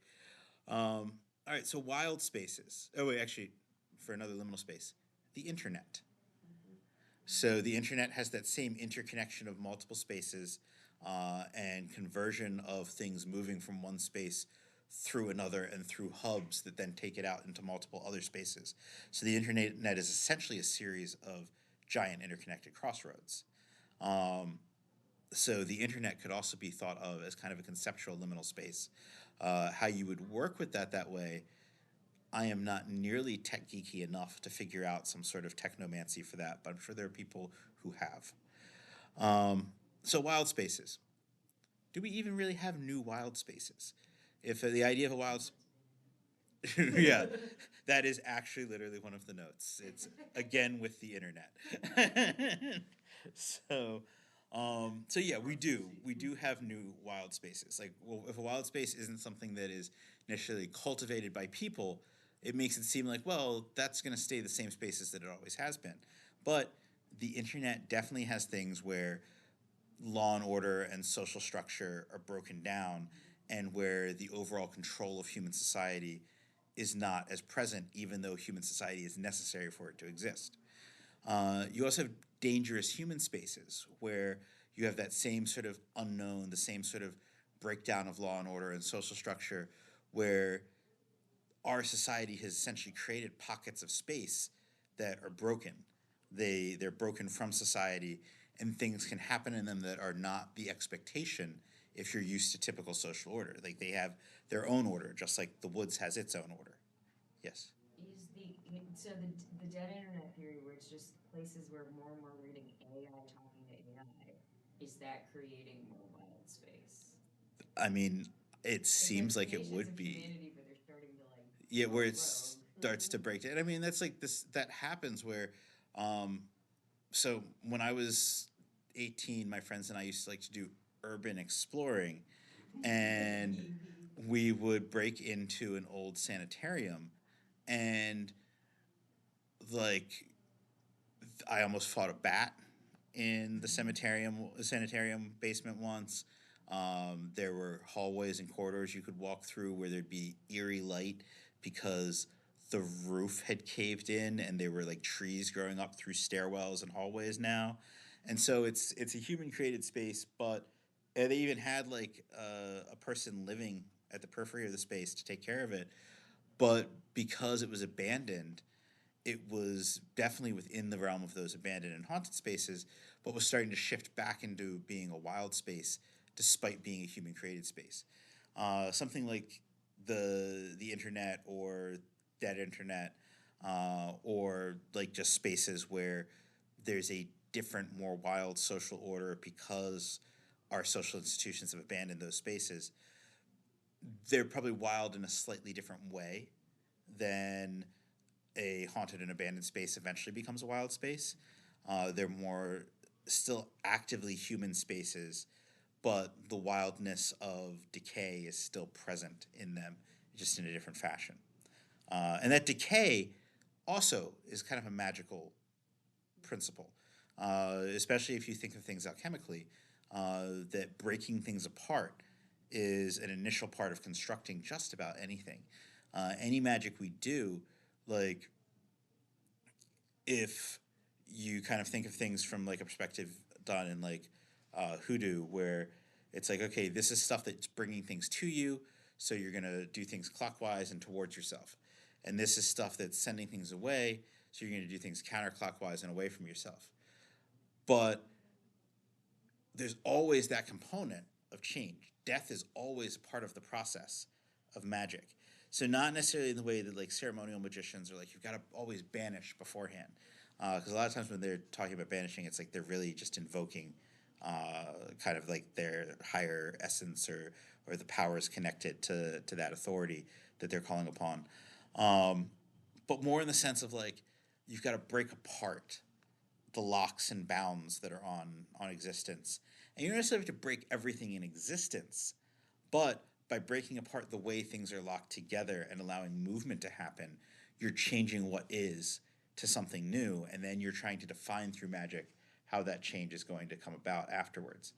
All right, so wild spaces. Oh wait, actually, for another liminal space, the internet. So the internet has that same interconnection of multiple spaces and conversion of things moving from one space through another and through hubs that then take it out into multiple other spaces. So the internet is essentially a series of giant interconnected crossroads. Um, so the internet could also be thought of as kind of a conceptual liminal space. How you would work with that way, I am not nearly tech geeky enough to figure out some sort of technomancy for that, but I'm sure there are people who have. So wild spaces. do we even really have new wild spaces? If the idea of a wild, yeah, that is actually literally one of the notes. It's again with the internet. so, so yeah, we do have new wild spaces. Like, well, if a wild space isn't something that is necessarily cultivated by people, it makes it seem like, well, that's going to stay the same spaces that it always has been. But the internet definitely has things where law and order and social structure are broken down, and where the overall control of human society is not as present, even though human society is necessary for it to exist. You also have dangerous human spaces where you have that same sort of unknown, the same sort of breakdown of law and order and social structure, where our society has essentially created pockets of space that are broken. They're broken from society, and things can happen in them that are not the expectation if you're used to typical social order. Like, they have their own order, just like the woods has its own order. Yes. Is the dead internet theory where it's just places where more and more reading AI talking to AI, is that creating more wild space? I mean, it Like there's seems like it nations would of be. humanity, but they're starting to like Yeah, go where it rogue. starts to break down. I mean, that's like this that happens where um so when I was 18, my friends and I used to like to do urban exploring, and we would break into an old sanitarium, and like I almost fought a bat in the sanitarium basement once. There were hallways and corridors you could walk through where there'd be eerie light because the roof had caved in, and there were like trees growing up through stairwells and hallways now. And so it's a human created space, but they even had like a person living at the periphery of the space to take care of it. But because it was abandoned, it was definitely within the realm of those abandoned and haunted spaces, but was starting to shift back into being a wild space despite being a human created space. Something like the internet or dead internet, or like just spaces where there's a different, more wild social order because our social institutions have abandoned those spaces. They're probably wild in a slightly different way than a haunted and abandoned space eventually becomes a wild space. They're more still actively human spaces, but the wildness of decay is still present in them, just in a different fashion. And that decay also is kind of a magical principle, especially if you think of things alchemically, that breaking things apart is an initial part of constructing just about anything. Any magic we do, like if you kind of think of things from like a perspective done in like hoodoo, where it's like, okay, this is stuff that's bringing things to you, so you're gonna do things clockwise and towards yourself, and this is stuff that's sending things away, so you're gonna do things counterclockwise and away from yourself. But there's always that component of change. Death is always part of the process of magic. So not necessarily in the way that like ceremonial magicians are like you've got to always banish beforehand, because a lot of times when they're talking about banishing, it's like they're really just invoking kind of like their higher essence or the powers connected to that authority that they're calling upon, um, but more in the sense of like you've got to break apart the locks and bounds that are on existence. And you don't necessarily have to break everything in existence, but by breaking apart the way things are locked together and allowing movement to happen, you're changing what is to something new, and then you're trying to define through magic how that change is going to come about afterwards.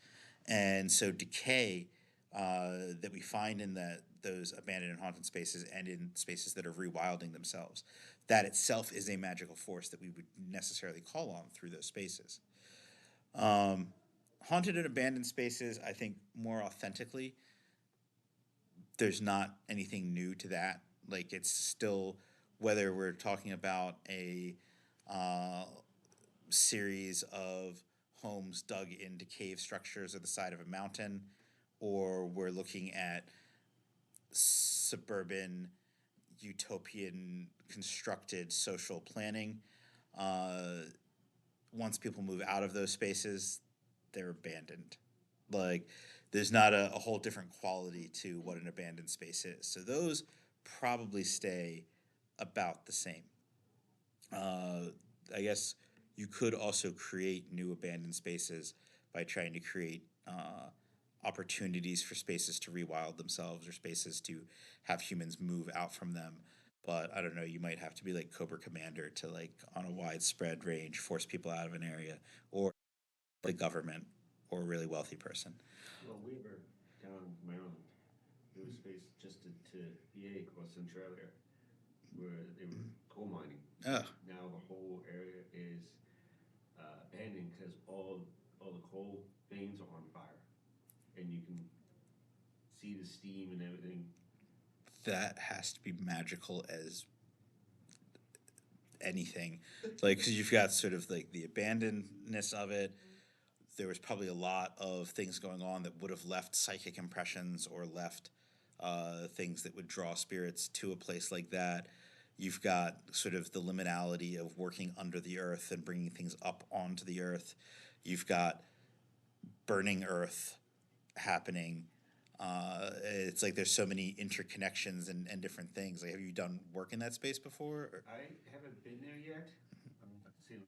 And so decay, that we find in those abandoned and haunted spaces and in spaces that are rewilding themselves, that itself is a magical force that we would necessarily call on through those spaces. Um, Haunted and abandoned spaces, I think more authentically, there's not anything new to that. Like, it's still, whether we're talking about a uh, series of homes dug into cave structures at the side of a mountain, or we're looking at suburban utopian constructed social planning. Uh, Once people move out of those spaces, they're abandoned. Like, there's not a whole different quality to what an abandoned space is. So those probably stay about the same. Uh, I guess you could also create new abandoned spaces by trying to create opportunities for spaces to rewild themselves or spaces to have humans move out from them. But I don't know, you might have to be like Cobra Commander to, like, on a widespread range, force people out of an area, or the government, or a really wealthy person. Well, we were down in Maryland. There was space just to PA across Centralia where they were coal mining. Oh, Now the whole area is abandoned because all the coal veins are on fire, and you can see the steam and everything. that has to be magical as anything. Like, because you've got sort of like the abandonedness of it. There was probably a lot of things going on that would have left psychic impressions or left things that would draw spirits to a place like that. You've got sort of the liminality of working under the earth and bringing things up onto the earth. You've got burning earth happening. It's like there's so many interconnections and different things. Like, have you done work in that space before? Or? I haven't been there yet. I've seen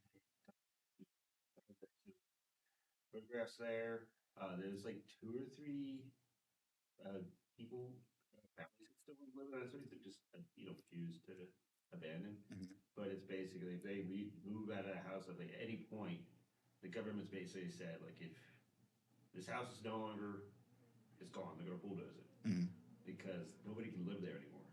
photographs there. There's like two or three people, families that still live in that space that just refuse to abandon. Mhm. But it's basically if they move out of the house at any point, the government's basically said like if this house is no longer it's gone, they're gonna bulldoze it Mhm. because nobody can live there anymore.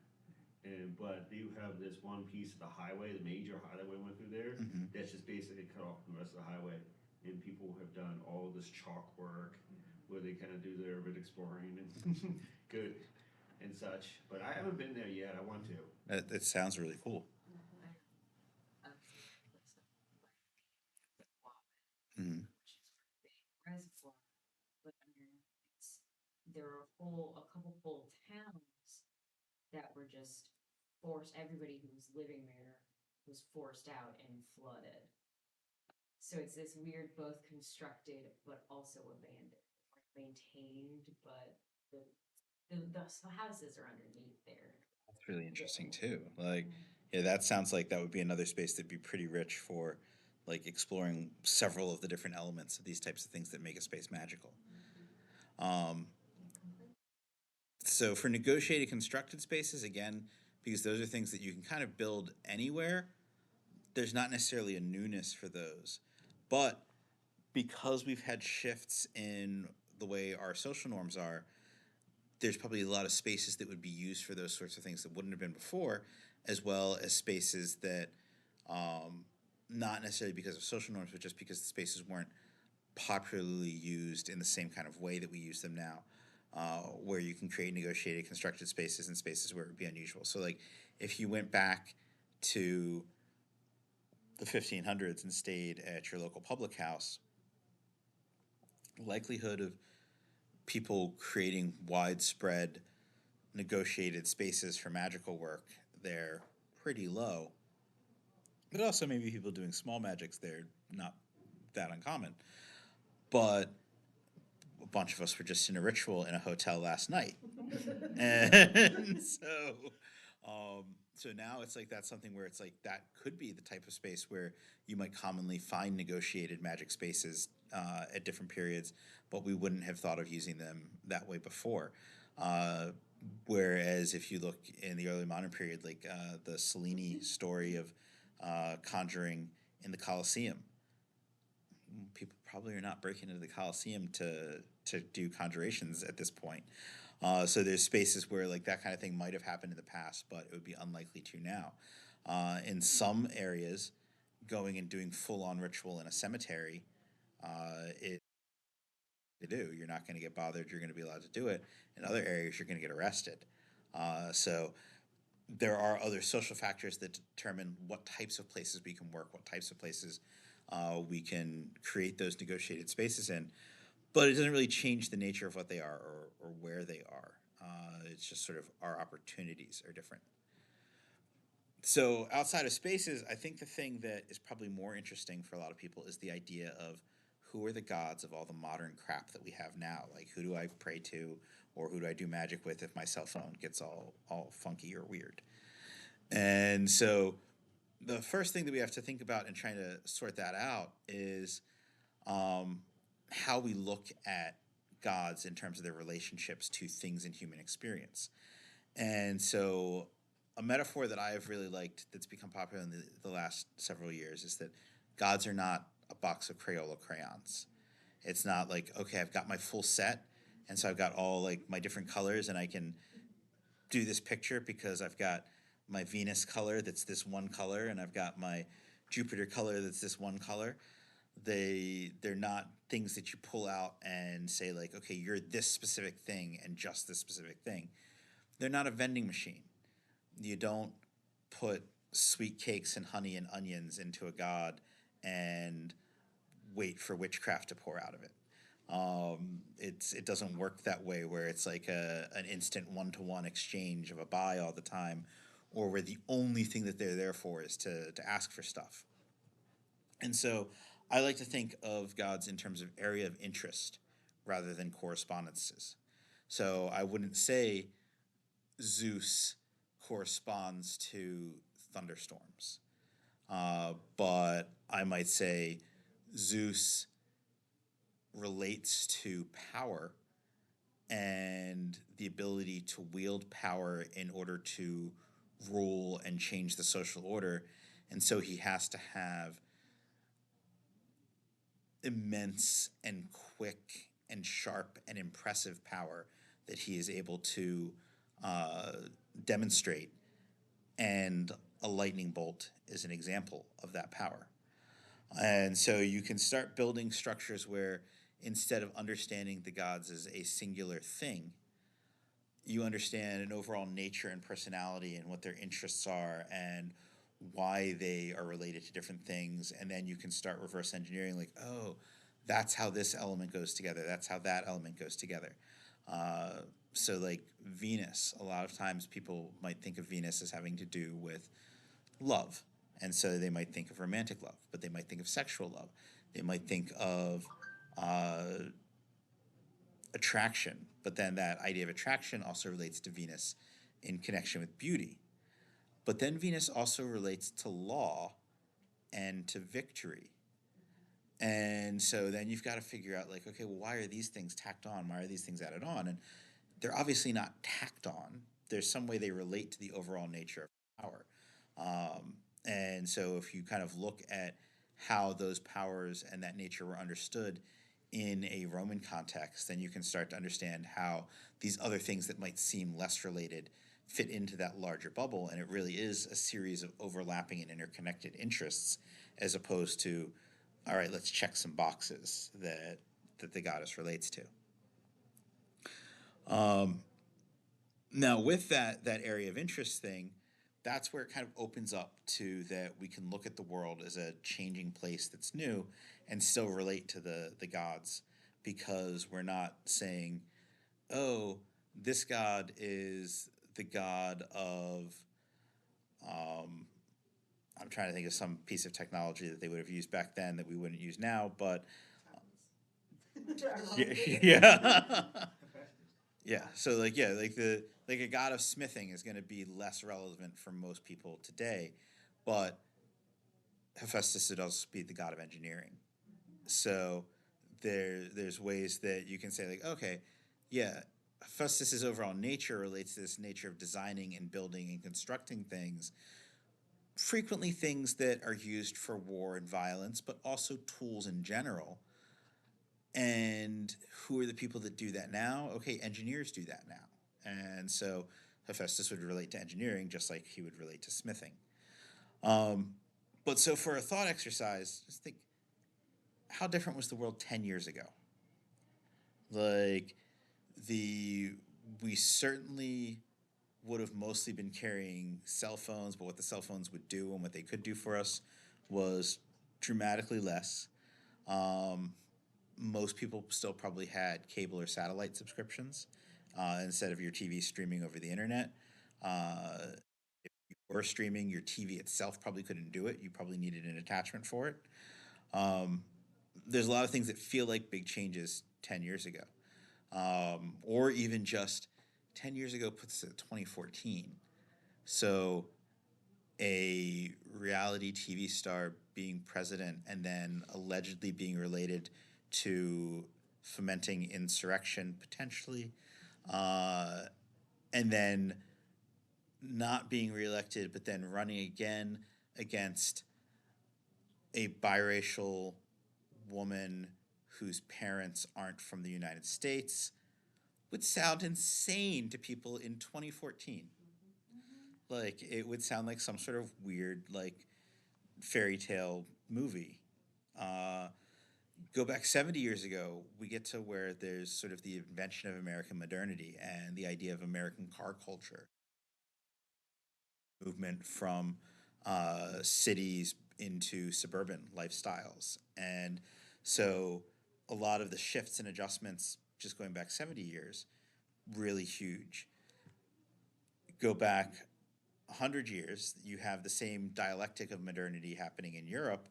And but you have this one piece of the highway, the major highway went through there. Mhm. That's just basically cut off from the rest of the highway, and people have done all this chalk work where they kind of do their urban exploring and good and such. But I haven't been there yet. I want to. That sounds really cool. Mhm. Reservoir, but it's there are a couple whole towns that were just forced. Everybody who was living there was forced out and flooded. So it's this weird, both constructed but also abandoned, or maintained, but the the houses are underneath there. That's really interesting too. Like, yeah, that sounds like that would be another space that'd be pretty rich for, like, exploring several of the different elements of these types of things that make a space magical. Um, so for negotiated constructed spaces, again, because those are things that you can kind of build anywhere, there's not necessarily a newness for those. But because we've had shifts in the way our social norms are, there's probably a lot of spaces that would be used for those sorts of things that wouldn't have been before, as well as spaces that, um, not necessarily because of social norms, but just because the spaces weren't popularly used in the same kind of way that we use them now, where you can create negotiated constructed spaces and spaces where it would be unusual. So, like, if you went back to the 1500s and stayed at your local public house, likelihood of people creating widespread negotiated spaces for magical work there pretty low. But also maybe people doing small magics there, not that uncommon. But a bunch of us were just in a ritual in a hotel last night. And um, so now it's like that's something where it's like that could be the type of space where you might commonly find negotiated magic spaces at different periods, but we wouldn't have thought of using them that way before. Uh, Whereas if you look in the early modern period, like the Cellini story of conjuring in the Colosseum, people probably are not breaking into the Colosseum to do conjurations at this point. So there's spaces where like that kind of thing might have happened in the past, but it would be unlikely to now. In some areas, going and doing full on ritual in a cemetery, it to do. You're not going to get bothered. You're going to be allowed to do it. In other areas, you're going to get arrested. So there are other social factors that determine what types of places we can work, what types of places we can create those negotiated spaces in. But it doesn't really change the nature of what they are or where they are. It's just sort of our opportunities are different. So outside of spaces, I think the thing that is probably more interesting for a lot of people is the idea of who are the gods of all the modern crap that we have now? Like, who do I pray to, or who do I do magic with if my cell phone gets all funky or weird? And so the first thing that we have to think about in trying to sort that out is um, how we look at gods in terms of their relationships to things in human experience. And so, a metaphor that I have really liked that's become popular in the last several years is that gods are not a box of Crayola crayons. It's not like, okay, I've got my full set, and so I've got all like my different colors, and I can do this picture because I've got my Venus color that's this one color, and I've got my Jupiter color that's this one color. They're not things that you pull out and say like, okay, you're this specific thing and just this specific thing. They're not a vending machine. You don't put sweet cakes and honey and onions into a god and wait for witchcraft to pour out of it. It doesn't work that way where it's like an instant one-to-one exchange of a buy all the time, or where the only thing that they're there for is to ask for stuff. And so I like to think of gods in terms of area of interest rather than correspondences. So I wouldn't say Zeus corresponds to thunderstorms, but I might say Zeus relates to power and the ability to wield power in order to rule and change the social order. And so he has to have immense and quick and sharp and impressive power that he is able to uh, demonstrate. And a lightning bolt is an example of that power. And so you can start building structures where instead of understanding the gods as a singular thing, you understand an overall nature and personality and what their interests are and why they are related to different things. And then you can start reverse engineering, like, oh, that's how this element goes together. That's how that element goes together. Uh, so, like Venus, a lot of times people might think of Venus as having to do with love. And so they might think of romantic love, but they might think of sexual love. They might think of uh, attraction, but then that idea of attraction also relates to Venus in connection with beauty. But then Venus also relates to law and to victory. And so then you've got to figure out, like, okay, well, why are these things tacked on? Why are these things added on? And they're obviously not tacked on. There's some way they relate to the overall nature of power. Um, and so if you kind of look at how those powers and that nature were understood in a Roman context, then you can start to understand how these other things that might seem less related fit into that larger bubble. And it really is a series of overlapping and interconnected interests, as opposed to, all right, let's check some boxes that the goddess relates to. Um, Now, with that area of interest thing, that's where it kind of opens up to that we can look at the world as a changing place that's new and still relate to the gods, because we're not saying, oh, this god is the god of um, I'm trying to think of some piece of technology that they would have used back then that we wouldn't use now, but yeah, yeah. Yeah, so like like a god of smithing is going to be less relevant for most people today, but Hephaestus would also be the god of engineering. So there's ways that you can say like, okay, yeah, Hephaestus's overall nature relates to this nature of designing and building and constructing things, frequently things that are used for war and violence, but also tools in general. And who are the people that do that now? Okay, engineers do that now. And so Hephaestus would relate to engineering just like he would relate to smithing. Um, but so for a thought exercise, just think, how different was the world 10 years ago? Like, the we certainly would have mostly been carrying cell phones, but what the cell phones would do and what they could do for us was dramatically less. Um, Most people still probably had cable or satellite subscriptions instead of your TV streaming over the internet. Uh, if you were streaming, your TV itself probably couldn't do it. You probably needed an attachment for it. Um, there's a lot of things that feel like big changes 10 years ago, or even just 10 years ago puts it at 2014. So a reality TV star being president and then allegedly being related to fomenting insurrection potentially, uh, and then not being reelected, but then running again against a biracial woman whose parents aren't from the United States would sound insane to people in 2014. Like, it would sound like some sort of weird, like, fairy tale movie. Uh, Go back 70 years ago, we get to where there's sort of the invention of American modernity and the idea of American car culture movement from cities into suburban lifestyles. And so a lot of the shifts and adjustments, just going back 70 years, really huge. Go back 100 years, you have the same dialectic of modernity happening in Europe,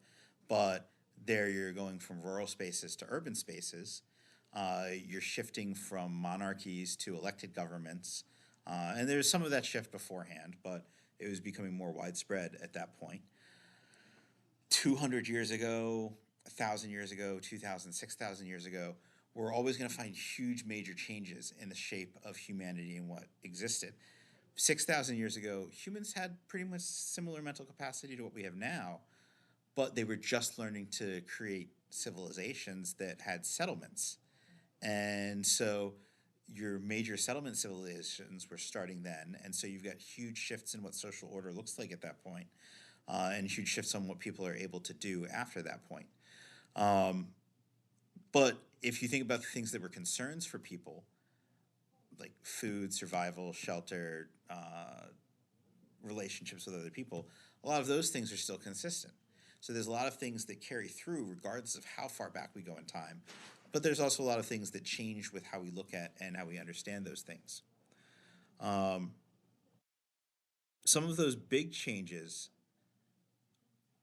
but there you're going from rural spaces to urban spaces. You're shifting from monarchies to elected governments. And there's some of that shift beforehand, but it was becoming more widespread at that point. 200 years ago, 1,000 years ago, 2,000, 6,000 years ago, we're always going to find huge major changes in the shape of humanity and what existed. 6,000 years ago, humans had pretty much similar mental capacity to what we have now, but they were just learning to create civilizations that had settlements. And so your major settlement civilizations were starting then. And so you've got huge shifts in what social order looks like at that point, and huge shifts on what people are able to do after that point. Um, but if you think about the things that were concerns for people, like food, survival, shelter, relationships with other people, a lot of those things are still consistent. So there's a lot of things that carry through regardless of how far back we go in time. But there's also a lot of things that change with how we look at and how we understand those things. Um, some of those big changes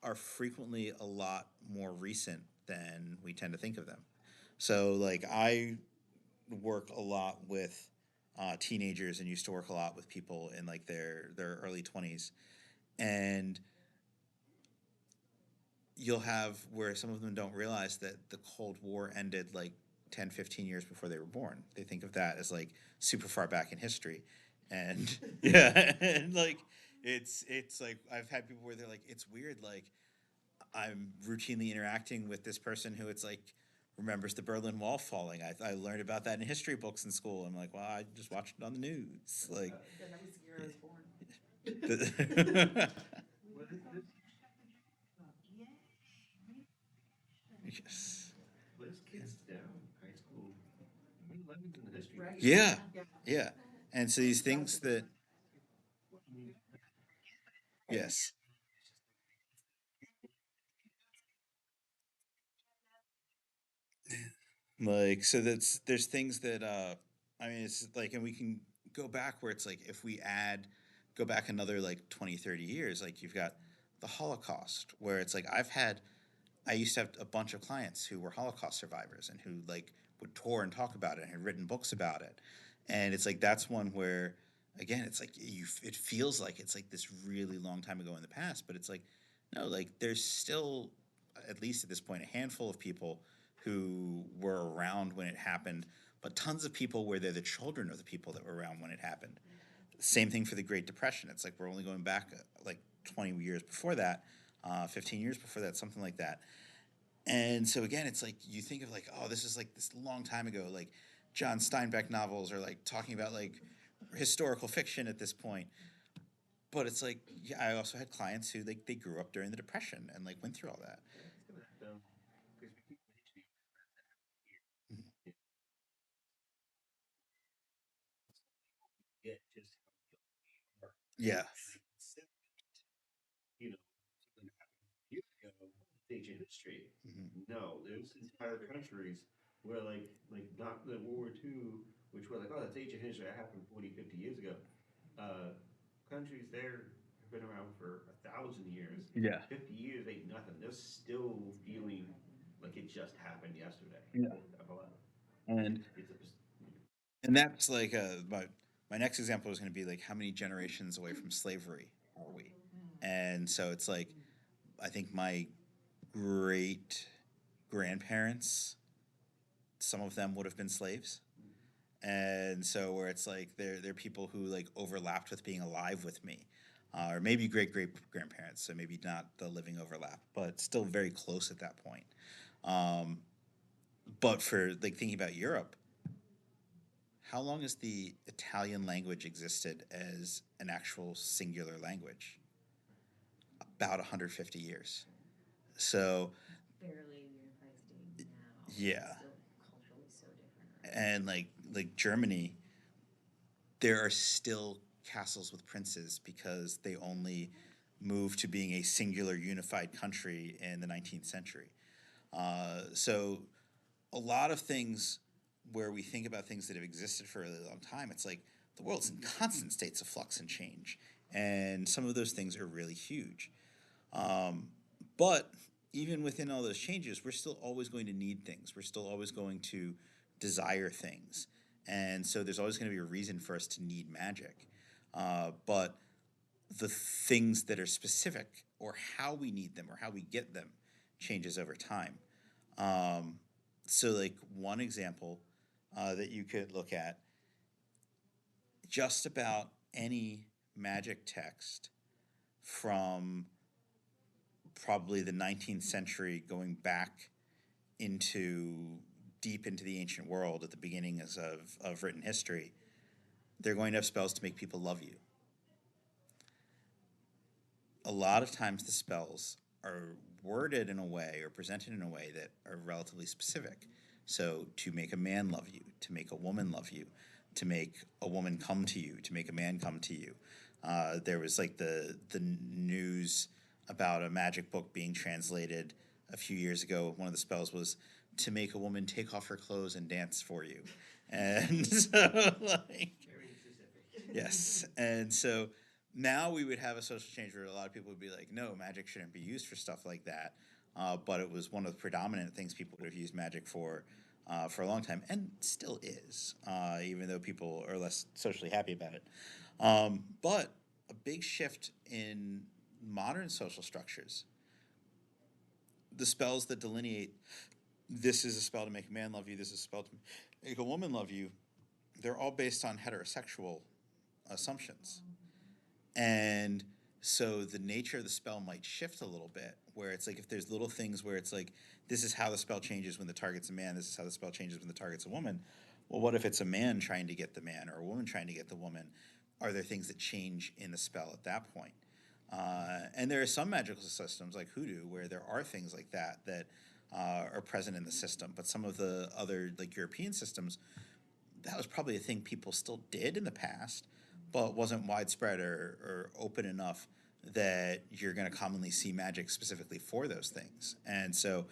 are frequently a lot more recent than we tend to think of them. So, like, I work a lot with teenagers and used to work a lot with people in like their early 20s, and you'll have where some of them don't realize that the Cold War ended like 10, 15 years before they were born. They think of that as like super far back in history. And yeah, and like it's like I've had people where they're like, it's weird, like I'm routinely interacting with this person who it's like remembers the Berlin Wall falling. I learned about that in history books in school. I'm like, well, I just watched it on the news. Like, Yeah, that was the year I was born. Well, this yes. Liz kids down high school. We learned in the history. Right. Yeah, Yeah. yeah. And so these things that yes, like so that's there's things that I mean it's like and we can go back where it's like if we add go back another like 20, 30 years, like you've got the Holocaust where it's like I used to have a bunch of clients who were Holocaust survivors and who like would tour and talk about it and had written books about it. And it's like that's one where again it's like it feels like it's like this really long time ago in the past, but it's like no, like there's still at least at this point a handful of people who were around when it happened, but tons of people where they're the children of the people that were around when it happened. Same thing for the Great Depression. It's like we're only going back like 20 years before that, 15 years before that, something like that. And so again, it's like you think of like, oh, this is like this long time ago. Like John Steinbeck novels are like talking about like historical fiction at this point. But it's like, yeah, I also had clients who like they grew up during the Depression and like went through all that. Yeah, it's gonna because we keep mentioning Mhm. get just how young we are. Yeah. You know, something that happened years ago, it's ancient history. Mhm. No, there's entire countries where not the World War II, which were like, oh, that's ancient history. That happened 40, 50 years ago. Uh, Countries there have been around for 1,000 years. Yeah. 50 years ain't nothing. They're still feeling like it just happened yesterday. Yeah. And It's a, and that's like my next example is going to be like how many generations away from slavery are we? And so it's like I think my great grandparents, some of them would have been slaves. And so where it's like they're people who like overlapped with being alive with me, or maybe great great grandparents, so maybe not the living overlap, but still very close at that point. Um, but for like thinking about Europe, how long has the Italian language existed as an actual singular language? About 150 years. So Barely a unified state now. yeah, It's still culturally so different, right? and like Germany, there are still castles with princes because they only moved to being a singular unified country in the 19th century. So a lot of things where we think about things that have existed for a really long time, it's like the world's in constant states of flux and change, and some of those things are really huge. Um, but even within all those changes, we're still always going to need things. We're still always going to desire things. And so there's always going to be a reason for us to need magic. But the things that are specific or how we need them or how we get them changes over time. Um, so, like, one example that you could look at just about any magic text from probably the 19th century going back into deep into the ancient world at the beginnings of written history, they're going to have spells to make people love you. A lot of times the spells are worded in a way or presented in a way that are relatively specific. So to make a man love you, to make a woman love you, to make a woman come to you, to make a man come to you. There was like the news about a magic book being translated a few years ago. One of the spells was to make a woman take off her clothes and dance for you. And so like very specific. yes. And so now we would have a social change where a lot of people would be like, no, magic shouldn't be used for stuff like that. But it was one of the predominant things people would have used magic for a long time, and still is, even though people are less socially happy about it. But a big shift in modern social structures, the spells that delineate this is a spell to make a man love you, this is a spell to make a woman love you, they're all based on heterosexual assumptions. And so the nature of the spell might shift a little bit, where it's like if there's little things where it's like, this is how the spell changes when the target's a man, this is how the spell changes when the target's a woman. Well, what if it's a man trying to get the man or a woman trying to get the woman? Are there things that change in the spell at that point? And there are some magical systems like hoodoo where there are things like that that are present in the system, but some of the other like European systems, that was probably a thing people still did in the past, but wasn't widespread or open enough that you're going to commonly see magic specifically for those things. And so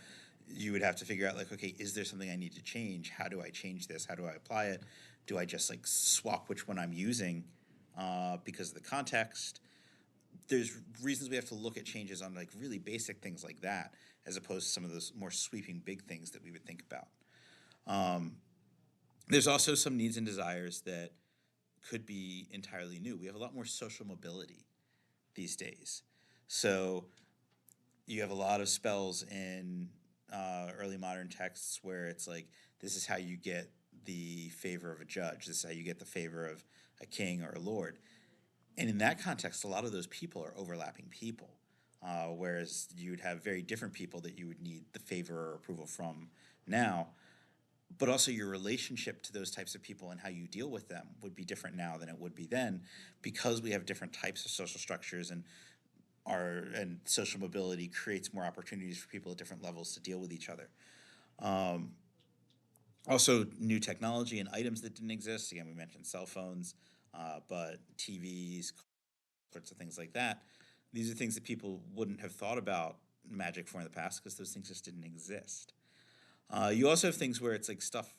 you would have to figure out like, okay, is there something I need to change? How do I change this? How do I apply it? Do I just like swap which one I'm using because of the context? There's reasons we have to look at changes on like really basic things like that, as opposed to some of those more sweeping big things that we would think about. Um, there's also some needs and desires that could be entirely new. We have a lot more social mobility these days. So you have a lot of spells in early modern texts where it's like, this is how you get the favor of a judge, this is how you get the favor of a king or a lord. And in that context, a lot of those people are overlapping people. Whereas you would have very different people that you would need the favor or approval from now, but also your relationship to those types of people and how you deal with them would be different now than it would be then, because we have different types of social structures, and social mobility creates more opportunities for people at different levels to deal with each other. Um, Also, new technology and items that didn't exist. Again, we mentioned cell phones, but TVs, sorts of things like that. These are things that people wouldn't have thought about magic for in the past because those things just didn't exist. You also have things where it's like stuff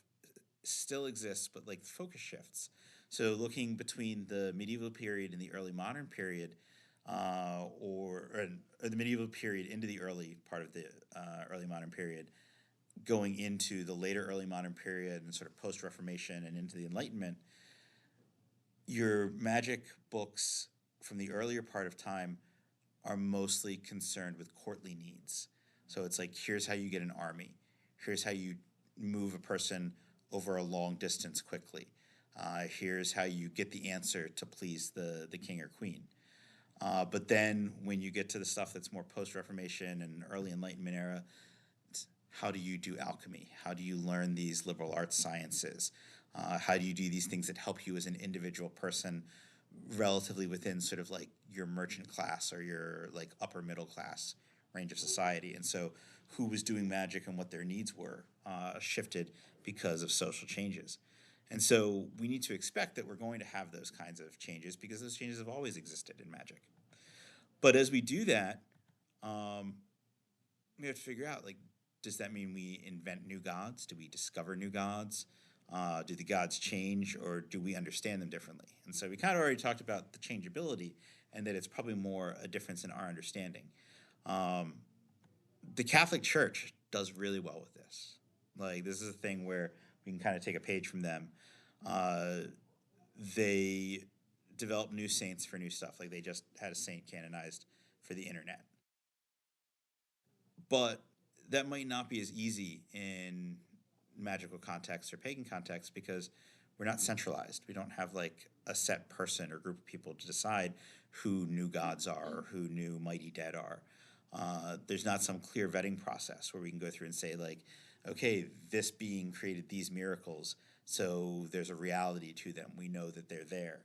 still exists, but like focus shifts. So looking between the medieval period and the early modern period, or the medieval period into the early part of the early modern period, going into the later early modern period and sort of post Reformation and into the Enlightenment, your magic books from the earlier part of time are mostly concerned with courtly needs. So it's like, here's how you get an army, here's how you move a person over a long distance quickly. Here's how you get the answer to please the king or queen. But then when you get to the stuff that's more post Reformation and early Enlightenment era, how do you do alchemy? How do you learn these liberal arts sciences? How do you do these things that help you as an individual person relatively within sort of like your merchant class or your like upper middle class range of society? And so who was doing magic and what their needs were shifted because of social changes. And so we need to expect that we're going to have those kinds of changes because those changes have always existed in magic. But as we do that, um, we have to figure out, like, does that mean we invent new gods? Do we discover new gods? Do the gods change, or do we understand them differently? And so we kind of already talked about the changeability, and that it's probably more a difference in our understanding. Um, the Catholic Church does really well with this. Like, this is a thing where we can kind of take a page from them. Uh, they develop new saints for new stuff. Like, they just had a saint canonized for the internet. But that might not be as easy in magical context or pagan context because we're not centralized. We don't have like a set person or group of people to decide who new gods are or who new mighty dead are. There's not some clear vetting process where we can go through and say, like, okay, this being created these miracles, so there's a reality to them. We know that they're there.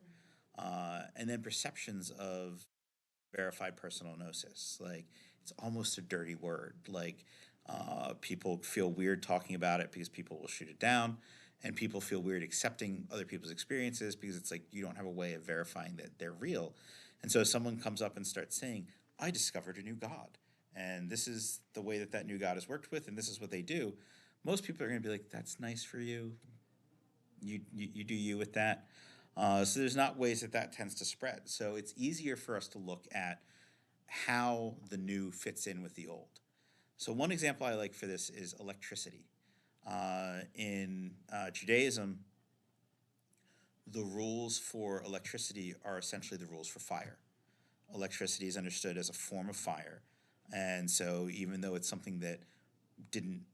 And then perceptions of verified personal gnosis. Like, it's almost a dirty word. Like, people feel weird talking about it because people will shoot it down, and people feel weird accepting other people's experiences because it's like you don't have a way of verifying that they're real. And so if someone comes up and starts saying, I discovered a new god, and this is the way that that new god is worked with, and this is what they do, most people are going to be like, that's nice for you. You do you with that. So there's not ways that that tends to spread. So it's easier for us to look at how the new fits in with the old. So one example I like for this is electricity. In Judaism, the rules for electricity are essentially the rules for fire. Electricity is understood as a form of fire, and so even though it's something didn't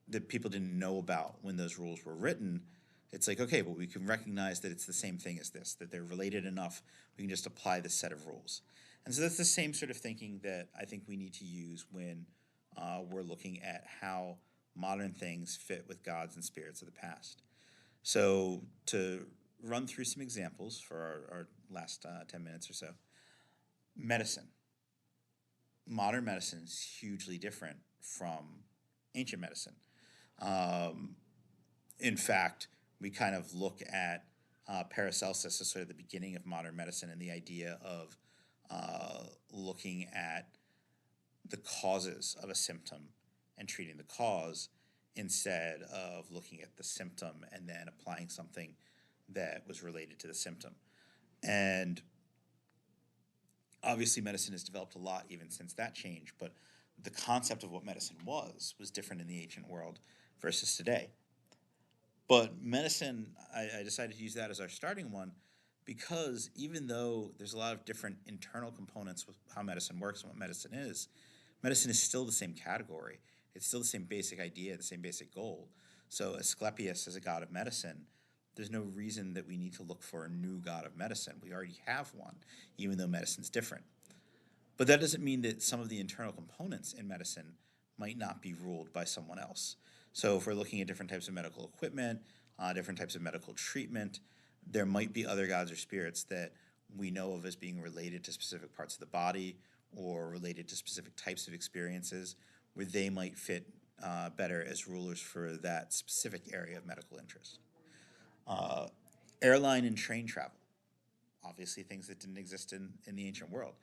that people didn't know about when those rules were written, it's like, okay, but we can recognize that it's the same thing as this, that they're related enough, we can just apply this set of rules. And so that's the same sort of thinking that I think we need to use when we're looking at how modern things fit with gods and spirits of the past. So to run through some examples for our last 10 minutes or so, medicine. Modern medicine is hugely different from ancient medicine. Um, in fact, we kind of look at Paracelsus as sort of the beginning of modern medicine and the idea of looking at the causes of a symptom and treating the cause instead of looking at the symptom and then applying something that was related to the symptom. And obviously, medicine has developed a lot even since that change, but the concept of what medicine was different in the ancient world versus today. But medicine, I decided to use that as our starting one because even though there's a lot of different internal components with how medicine works and what medicine is still the same category. It's still the same basic idea, the same basic goal. So Asclepius as a god of medicine, there's no reason that we need to look for a new god of medicine. We already have one, even though medicine's different. But that doesn't mean that some of the internal components in medicine might not be ruled by someone else. So if we're looking at different types of medical equipment, different types of medical treatment, there might be other gods or spirits that we know of as being related to specific parts of the body or related to specific types of experiences where they might fit better as rulers for that specific area of medical interest. Uh, Airline and train travel, obviously things that didn't exist in the ancient world.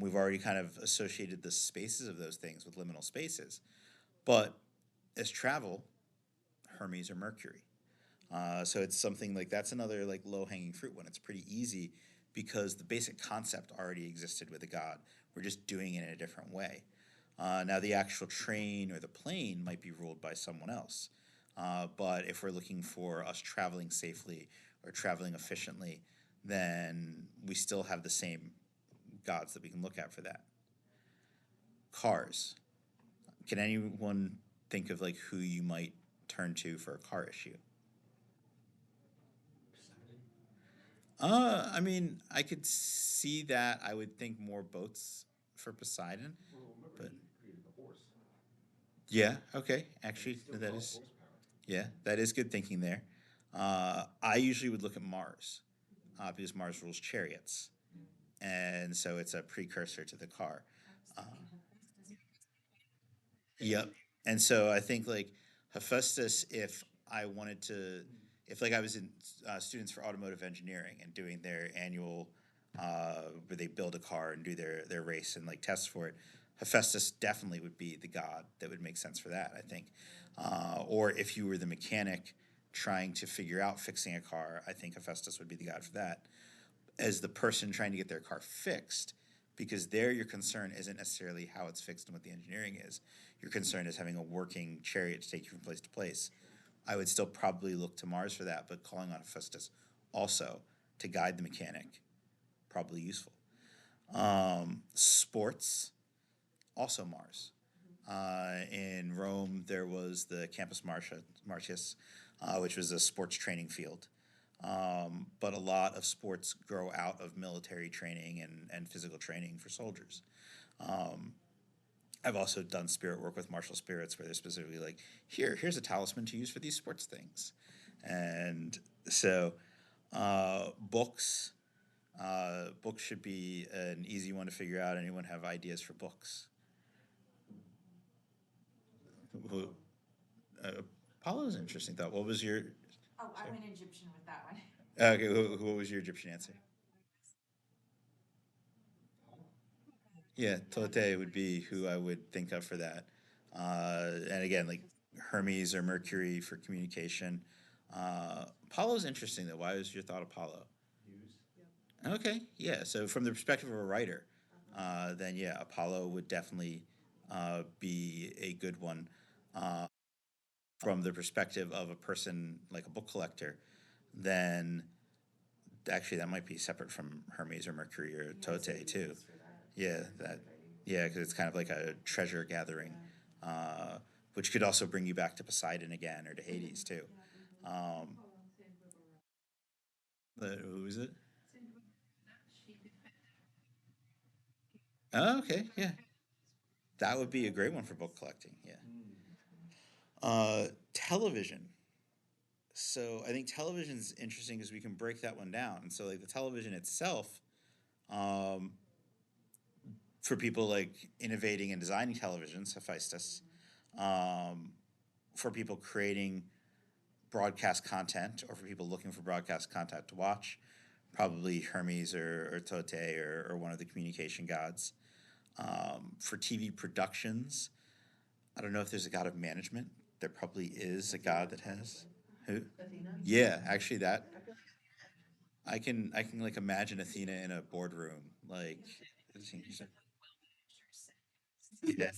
We've already kind of associated the spaces of those things with liminal spaces. But as travel, Hermes or Mercury. So it's something like that's another like low hanging fruit one. It's pretty easy because the basic concept already existed with a god. We're just doing it in a different way. Now, the actual train or the plane might be ruled by someone else. But if we're looking for us traveling safely or traveling efficiently, then we still have the same gods that we can look at for that. Cars. Can anyone think of like who you might turn to for a car issue? I mean, I could see that. I would think more boats for Poseidon, Well, remember, but he created the horse. yeah, okay. And Actually, it's still that called is horsepower. yeah, that is good thinking there. I usually would look at Mars because Mars rules chariots, and so it's a precursor to the car. Uh, Yep. And so I think like Hephaestus, if I wanted to, if like I was in students for automotive engineering and doing their annual, where they build a car and do their race and like tests for it, Hephaestus definitely would be the god that would make sense for that. I think, or if you were the mechanic trying to figure out fixing a car, I think Hephaestus would be the god for that as the person trying to get their car fixed, because there your concern isn't necessarily how it's fixed and what the engineering is. Your concern is having a working chariot to take you from place to place. I would still probably look to Mars for that, but calling on Hephaestus also to guide the mechanic, probably useful. Sports, also Mars. In Rome, there was the Martius, which was a sports training field. But a lot of sports grow out of military training and physical training for soldiers. Um, I've also done spirit work with martial spirits where they're specifically like, here's a talisman to use for these sports things. And so, books, books should be an easy one to figure out. Anyone have ideas for books? Who, uh, Apollo's an interesting thought. What was your? Oh, I Sorry. went Egyptian with that one. Okay, what was your Egyptian answer? Yeah, Tote would be who I would think of for that. And again, like Hermes or Mercury for communication. Apollo's interesting though. Why was your thought Apollo? Muse. Okay, yeah. So from the perspective of a writer, then yeah, Apollo would definitely be a good one. Uh, from the perspective of a person like a book collector, then actually that might be separate from Hermes or Mercury or Tote too. Yeah, that yeah, because it's kind of like a treasure gathering, uh, which could also bring you back to Poseidon again or to Hades too. Um, who is it? Oh, okay, yeah, that would be a great one for book collecting. Yeah, television. So I think television is interesting because we can break that one down. And so like the television itself, um, for people like innovating and designing televisions, Hephaestus. Um, for people creating broadcast content or for people looking for broadcast content to watch, probably Hermes or Tote or one of the communication gods. For TV productions, I don't know if there's a god of management. There probably is a god that has who? Yeah, actually, that I can like imagine Athena in a boardroom, like yeah,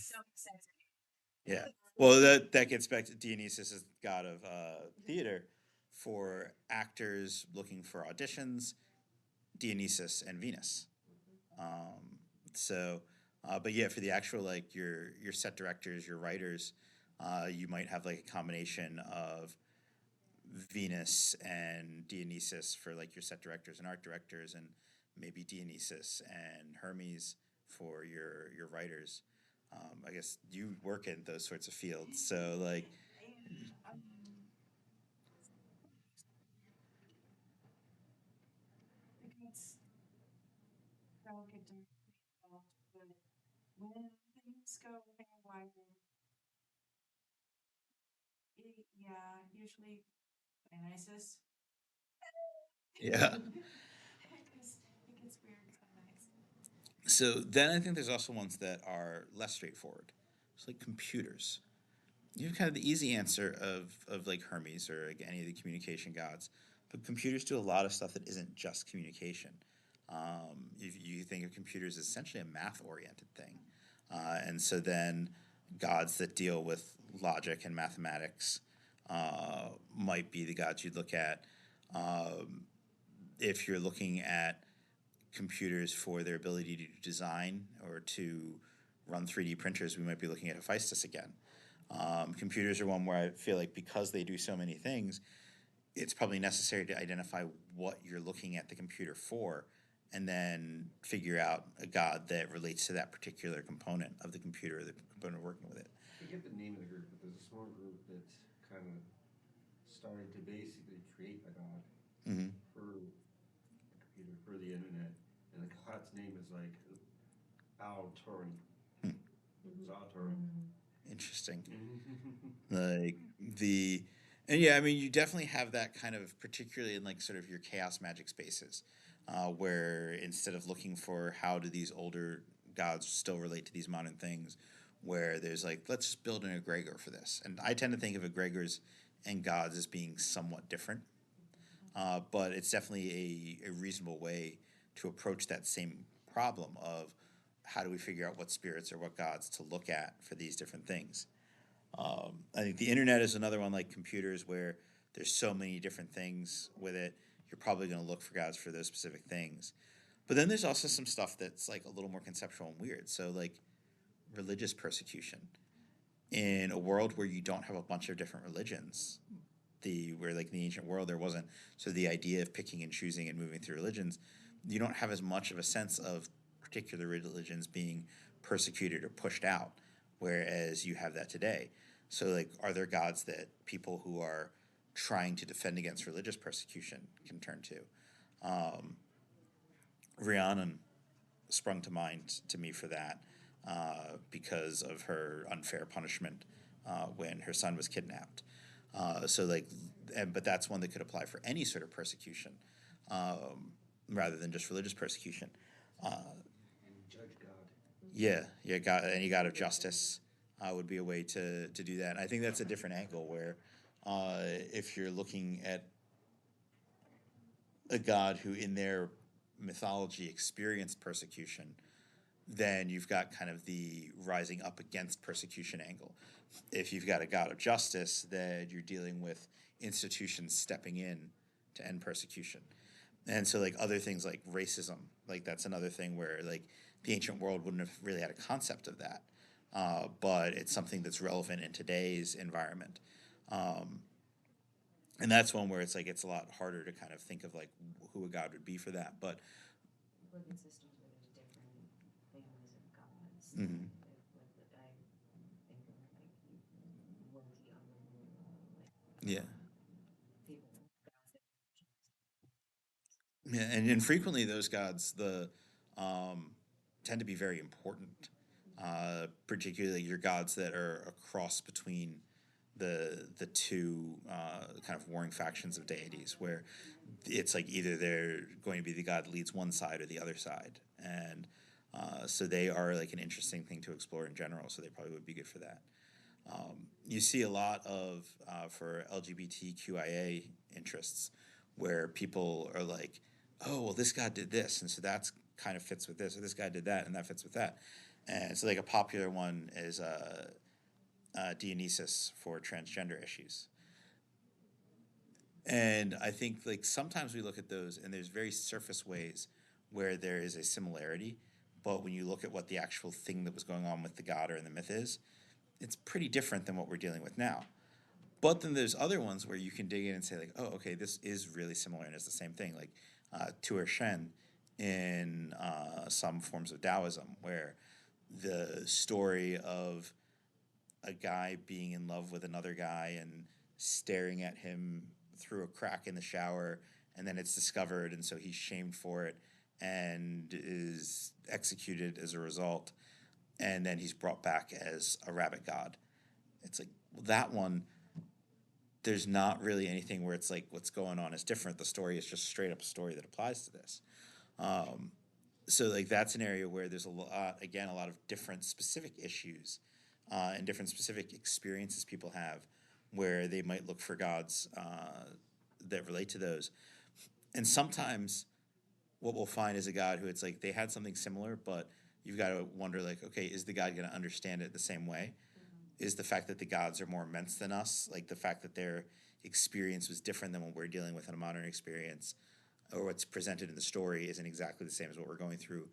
yeah. Well, that gets back to Dionysus as god of theater for actors looking for auditions. Dionysus and Venus. Um, so, but yeah, for the actual like your set directors, your writers, you might have like a combination of Venus and Dionysus for like your set directors and art directors, and maybe Dionysus and Hermes for your writers. I guess you work in those sorts of fields, so like Because don't get directly involved, but when things go haywire, yeah, usually Dionysus. yeah. It gets weird sometimes. So then I think there's also ones that are less straightforward. It's like computers. You have kind of the easy answer of like Hermes or like any of the communication gods, but computers do a lot of stuff that isn't just communication. If you think of computers as essentially a math oriented thing, And so then gods that deal with logic and mathematics might be the gods you'd look at. Um, if you're looking at computers for their ability to design or to run 3D printers, we might be looking at Hephaestus again. Computers are one where I feel like because they do so many things, it's probably necessary to identify what you're looking at the computer for and then figure out a god that relates to that particular component of the computer or the component working with it. I forget the name of the group, but there's a small group that's kind of starting to basically create a god Mm-hmm. for the computer, for the internet, and the god's name is like Al-Turing. Hmm. Al-Turing. Interesting. Mm-hmm. Like the and yeah, I mean you definitely have that kind of particularly in like sort of your chaos magic spaces, where instead of looking for how do these older gods still relate to these modern things, where there's like let's just build an egregor for this, and I tend to think of egregors and gods as being somewhat different, but it's definitely a reasonable way to approach that same problem of how do we figure out what spirits or what gods to look at for these different things. I think the internet is another one like computers where there's so many different things with it. You're probably going to look for gods for those specific things. But then there's also some stuff that's like a little more conceptual and weird. So like religious persecution in a world where you don't have a bunch of different religions. The where like in the ancient world there wasn't so the idea of picking and choosing and moving through religions, you don't have as much of a sense of particular religions being persecuted or pushed out, whereas you have that today. So like are there gods that people who are trying to defend against religious persecution can turn to? Um, Rhiannon sprung to mind to me for that because of her unfair punishment when her son was kidnapped. So like, but that's one that could apply for any sort of persecution, rather than just religious persecution. Uh, And Judge God. yeah, yeah, God, any God of justice would be a way to do that. And I think that's a different angle where if you're looking at a God who, in their mythology, experienced persecution, then you've got kind of the rising up against persecution angle. If you've got a God of justice, then you're dealing with institutions stepping in to end persecution. And so like other things like racism, like that's another thing where like the ancient world wouldn't have really had a concept of that. But it's something that's relevant in today's environment. Um, and that's one where it's like it's a lot harder to kind of think of like who a god would be for that. But Live in systems where there's different families of gods. mhm. I think of like Loki on the moon, Yeah. people, gods that Yeah, and frequently those gods um, tend to be very important, particularly your gods that are a cross between the two kind of warring factions of deities, where it's like either they're going to be the god that leads one side or the other side, and so they are like an interesting thing to explore in general. So they probably would be good for that. You see a lot of for LGBTQIA interests where people are like, oh, well, this guy did this, and so that's kind of fits with this, or this guy did that, and that fits with that. And so, like, a popular one is Dionysus for transgender issues. And I think, like, sometimes we look at those, and there's very surface ways where there is a similarity, but when you look at what the actual thing that was going on with the god or in the myth is, it's pretty different than what we're dealing with now. But then there's other ones where you can dig in and say like, oh, okay, this is really similar and it's the same thing. Like Tuer Shen in some forms of Taoism, where the story of a guy being in love with another guy and staring at him through a crack in the shower, and then it's discovered, and so he's shamed for it and is executed as a result, and then he's brought back as a rabbit god. It's like, well, that one there's not really anything where it's like what's going on is different. The story is just straight up a story that applies to this. Um, so like that's an area where there's a lot again a lot of different specific issues and different specific experiences people have where they might look for gods that relate to those. And sometimes what we'll find is a god who it's like they had something similar, but you've got to wonder, like, okay, is the God going to understand it the same way? Is the fact that the gods are more immense than us, like the fact that their experience was different than what we're dealing with in a modern experience, or what's presented in the story isn't exactly the same as what we're going through,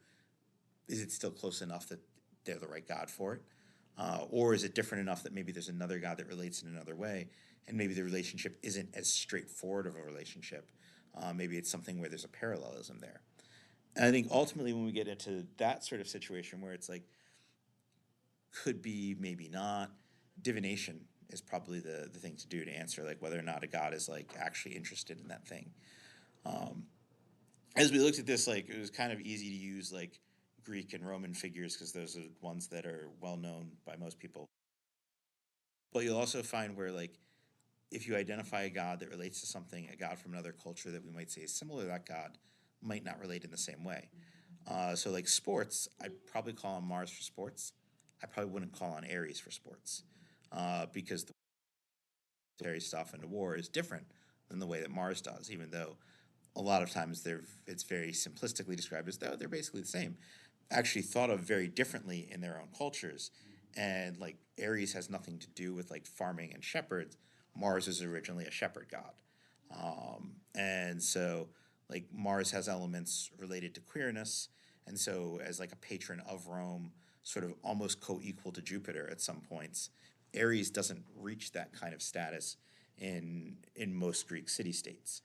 is it still close enough that they're the right God for it? Or is it different enough that maybe there's another God that relates in another way, and maybe the relationship isn't as straightforward of a relationship? Maybe it's something where there's a parallelism there. And I think ultimately, when we get into that sort of situation where it's like, could be, maybe not, divination is probably the thing to do to answer, like, whether or not a God is like actually interested in that thing. Um, as we looked at this, like, it was kind of easy to use like Greek and Roman figures because those are ones that are well known by most people. But you'll also find where, like, if you identify a god that relates to something, a god from another culture that we might say is similar to that god, might not relate in the same way. So, like sports, I'd probably call on Mars for sports. I probably wouldn't call on Ares for sports, because the military stuff and the war is different than the way that Mars does, even though a lot of times it's very simplistically described as though they're basically the same, actually thought of very differently in their own cultures. And like Ares has nothing to do with like farming and shepherds. Mars is originally a shepherd god. And so like Mars has elements related to queerness. And so as like a patron of Rome, sort of almost co-equal to Jupiter at some points, Ares doesn't reach that kind of status in most Greek city states.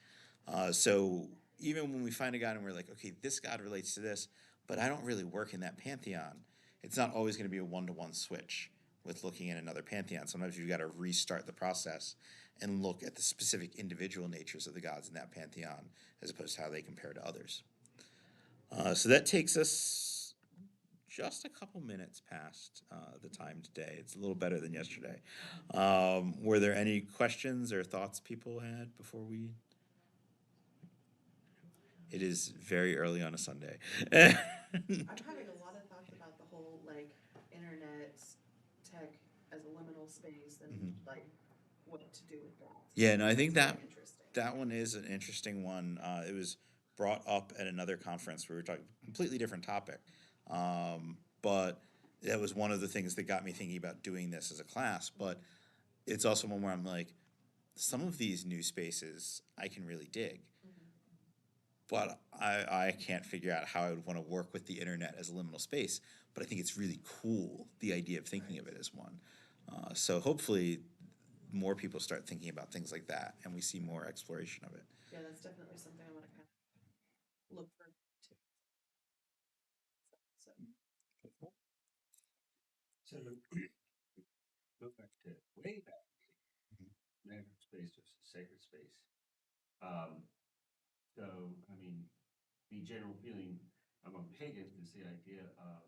So even when we find a god and we're like, okay, this god relates to this, but I don't really work in that pantheon, it's not always going to be a one-to-one switch with looking at another pantheon. Sometimes you've got to restart the process and look at the specific individual natures of the gods in that pantheon as opposed to how they compare to others. So that takes us just a couple minutes past the time today. It's a little better than yesterday. Were there any questions or thoughts people had before we? It is very early on a Sunday. I'm having a lot of thoughts about the whole like internet tech as a liminal space and like what to do with that. Yeah, no, I think It's that very interesting. that one is an interesting one. It was brought up at another conference where we were talking completely different topic, but that was one of the things that got me thinking about doing this as a class. But it's also one where I'm like, some of these new spaces I can really dig, but I can't figure out how I would want to work with the internet as a liminal space. But I think it's really cool, the idea of thinking of it as one. So hopefully more people start thinking about things like that and we see more exploration of it. Yeah, that's definitely something I want to kind of look for too. So So go back to way back, magic space versus sacred space. So I mean, the general feeling among pagans is the idea of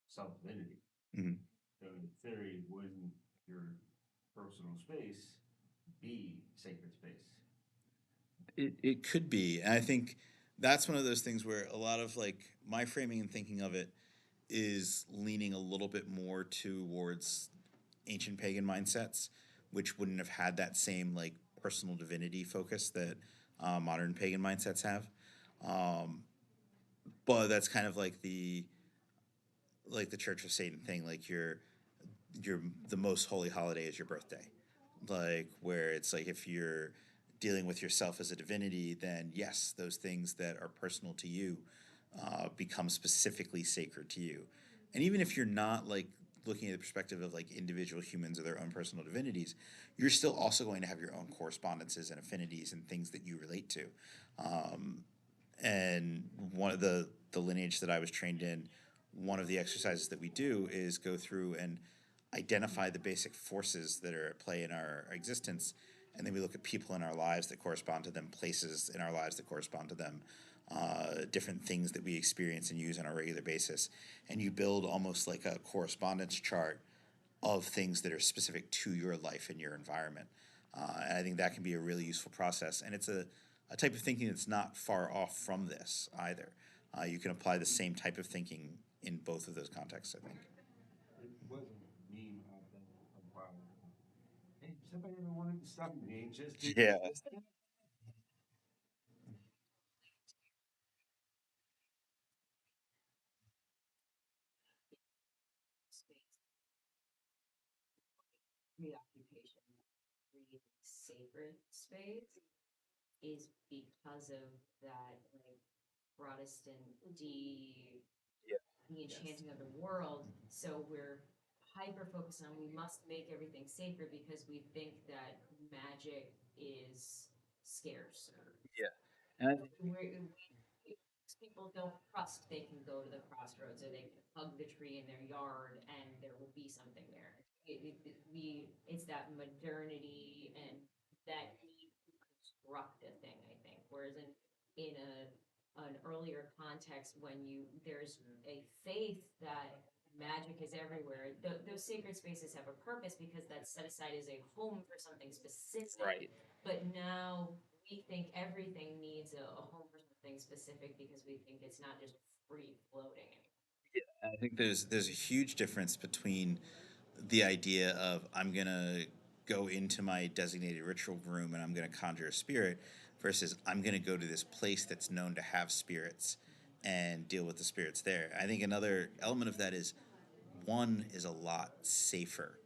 self-divinity. Mhm. So in theory, wouldn't your personal space be sacred space? It could be. And I think that's one of those things where a lot of like my framing and thinking of it is leaning a little bit more towards ancient pagan mindsets, which wouldn't have had that same like personal divinity focus that modern pagan mindsets have. Um, but that's kind of like the Church of Satan thing. Like your the most holy holiday is your birthday, like where it's like if you're dealing with yourself as a divinity, then yes, those things that are personal to you become specifically sacred to you. And even if you're not like looking at the perspective of like individual humans or their own personal divinities, you're still also going to have your own correspondences and affinities and things that you relate to. Um, and one of the lineage that I was trained in, one of the exercises that we do is go through and identify the basic forces that are at play in our existence, and then we look at people in our lives that correspond to them, places in our lives that correspond to them, different things that we experience and use on a regular basis, and you build almost like a correspondence chart of things that are specific to your life and your environment. And I think that can be a really useful process. And it's a type of thinking that's not far off from this either. You can apply the same type of thinking in both of those contexts, I think. It was a meme out there a while ago. Hey, somebody ever wanted to stop me? Just do Yeah. this. space is because of that like Protestant Yeah. the enchanting of the world. So we're hyper focused on we must make everything safer because we think that magic is scarcer. Yeah. And I think People don't trust they can go to the crossroads or they can hug the tree in their yard and there will be something there. It's that modernity and that need to construct a thing, I think. Whereas in an earlier context when there's a faith that magic is everywhere, those sacred spaces have a purpose because that's set aside as a home for something specific. right. But now we think everything needs a home for something specific because we think it's not just free floating. I think there's a huge difference between the idea of I'm gonna go into my designated ritual room and I'm gonna conjure a spirit versus I'm gonna go to this place that's known to have spirits and deal with the spirits there. I think another element of that is one is a lot safer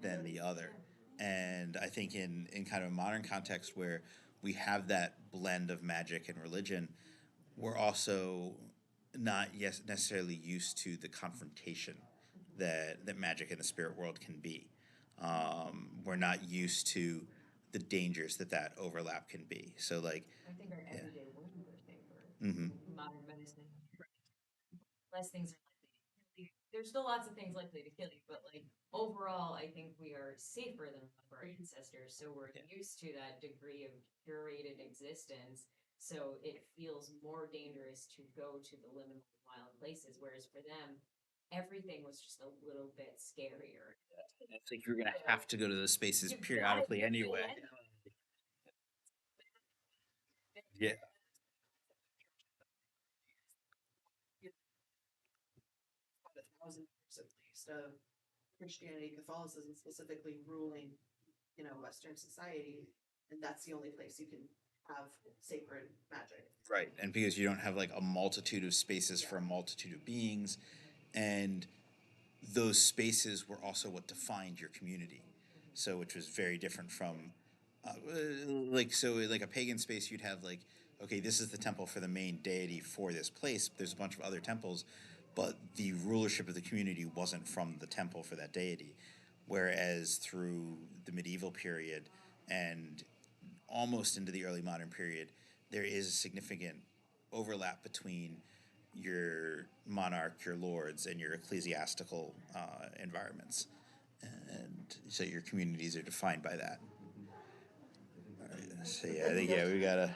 than the other. And I think in kind of a modern context where we have that blend of magic and religion, we're also not yes necessarily used to the confrontation that magic in the spirit world can be. We're not used to the dangers that overlap can be. So like, I think our yeah. everyday wounds are safer. Mm-hmm. Modern medicine, less things are likely to kill you. There's still lots of things likely to kill you, but like overall, I think we are safer than our ancestors. So we're Yeah. used to that degree of curated existence. So it feels more dangerous to go to the liminal wild places, whereas for them, everything was just a little bit scarier. I think you're gonna have to go to those spaces You've periodically gotta do anyway. it. Yeah. About 1,000 years at least of Christianity, Catholicism specifically ruling, Western society, and that's the only place you can have sacred magic. Right. And because you don't have like a multitude of spaces for a multitude of beings, and those spaces were also what defined your community. So, which was very different from, like a pagan space, you'd have like, okay, this is the temple for the main deity for this place. There's a bunch of other temples, but the rulership of the community wasn't from the temple for that deity. Whereas through the medieval period and almost into the early modern period, there is a significant overlap between your monarch, your lords, and your ecclesiastical environments. And so your communities are defined by that. All right, so yeah, I think we gotta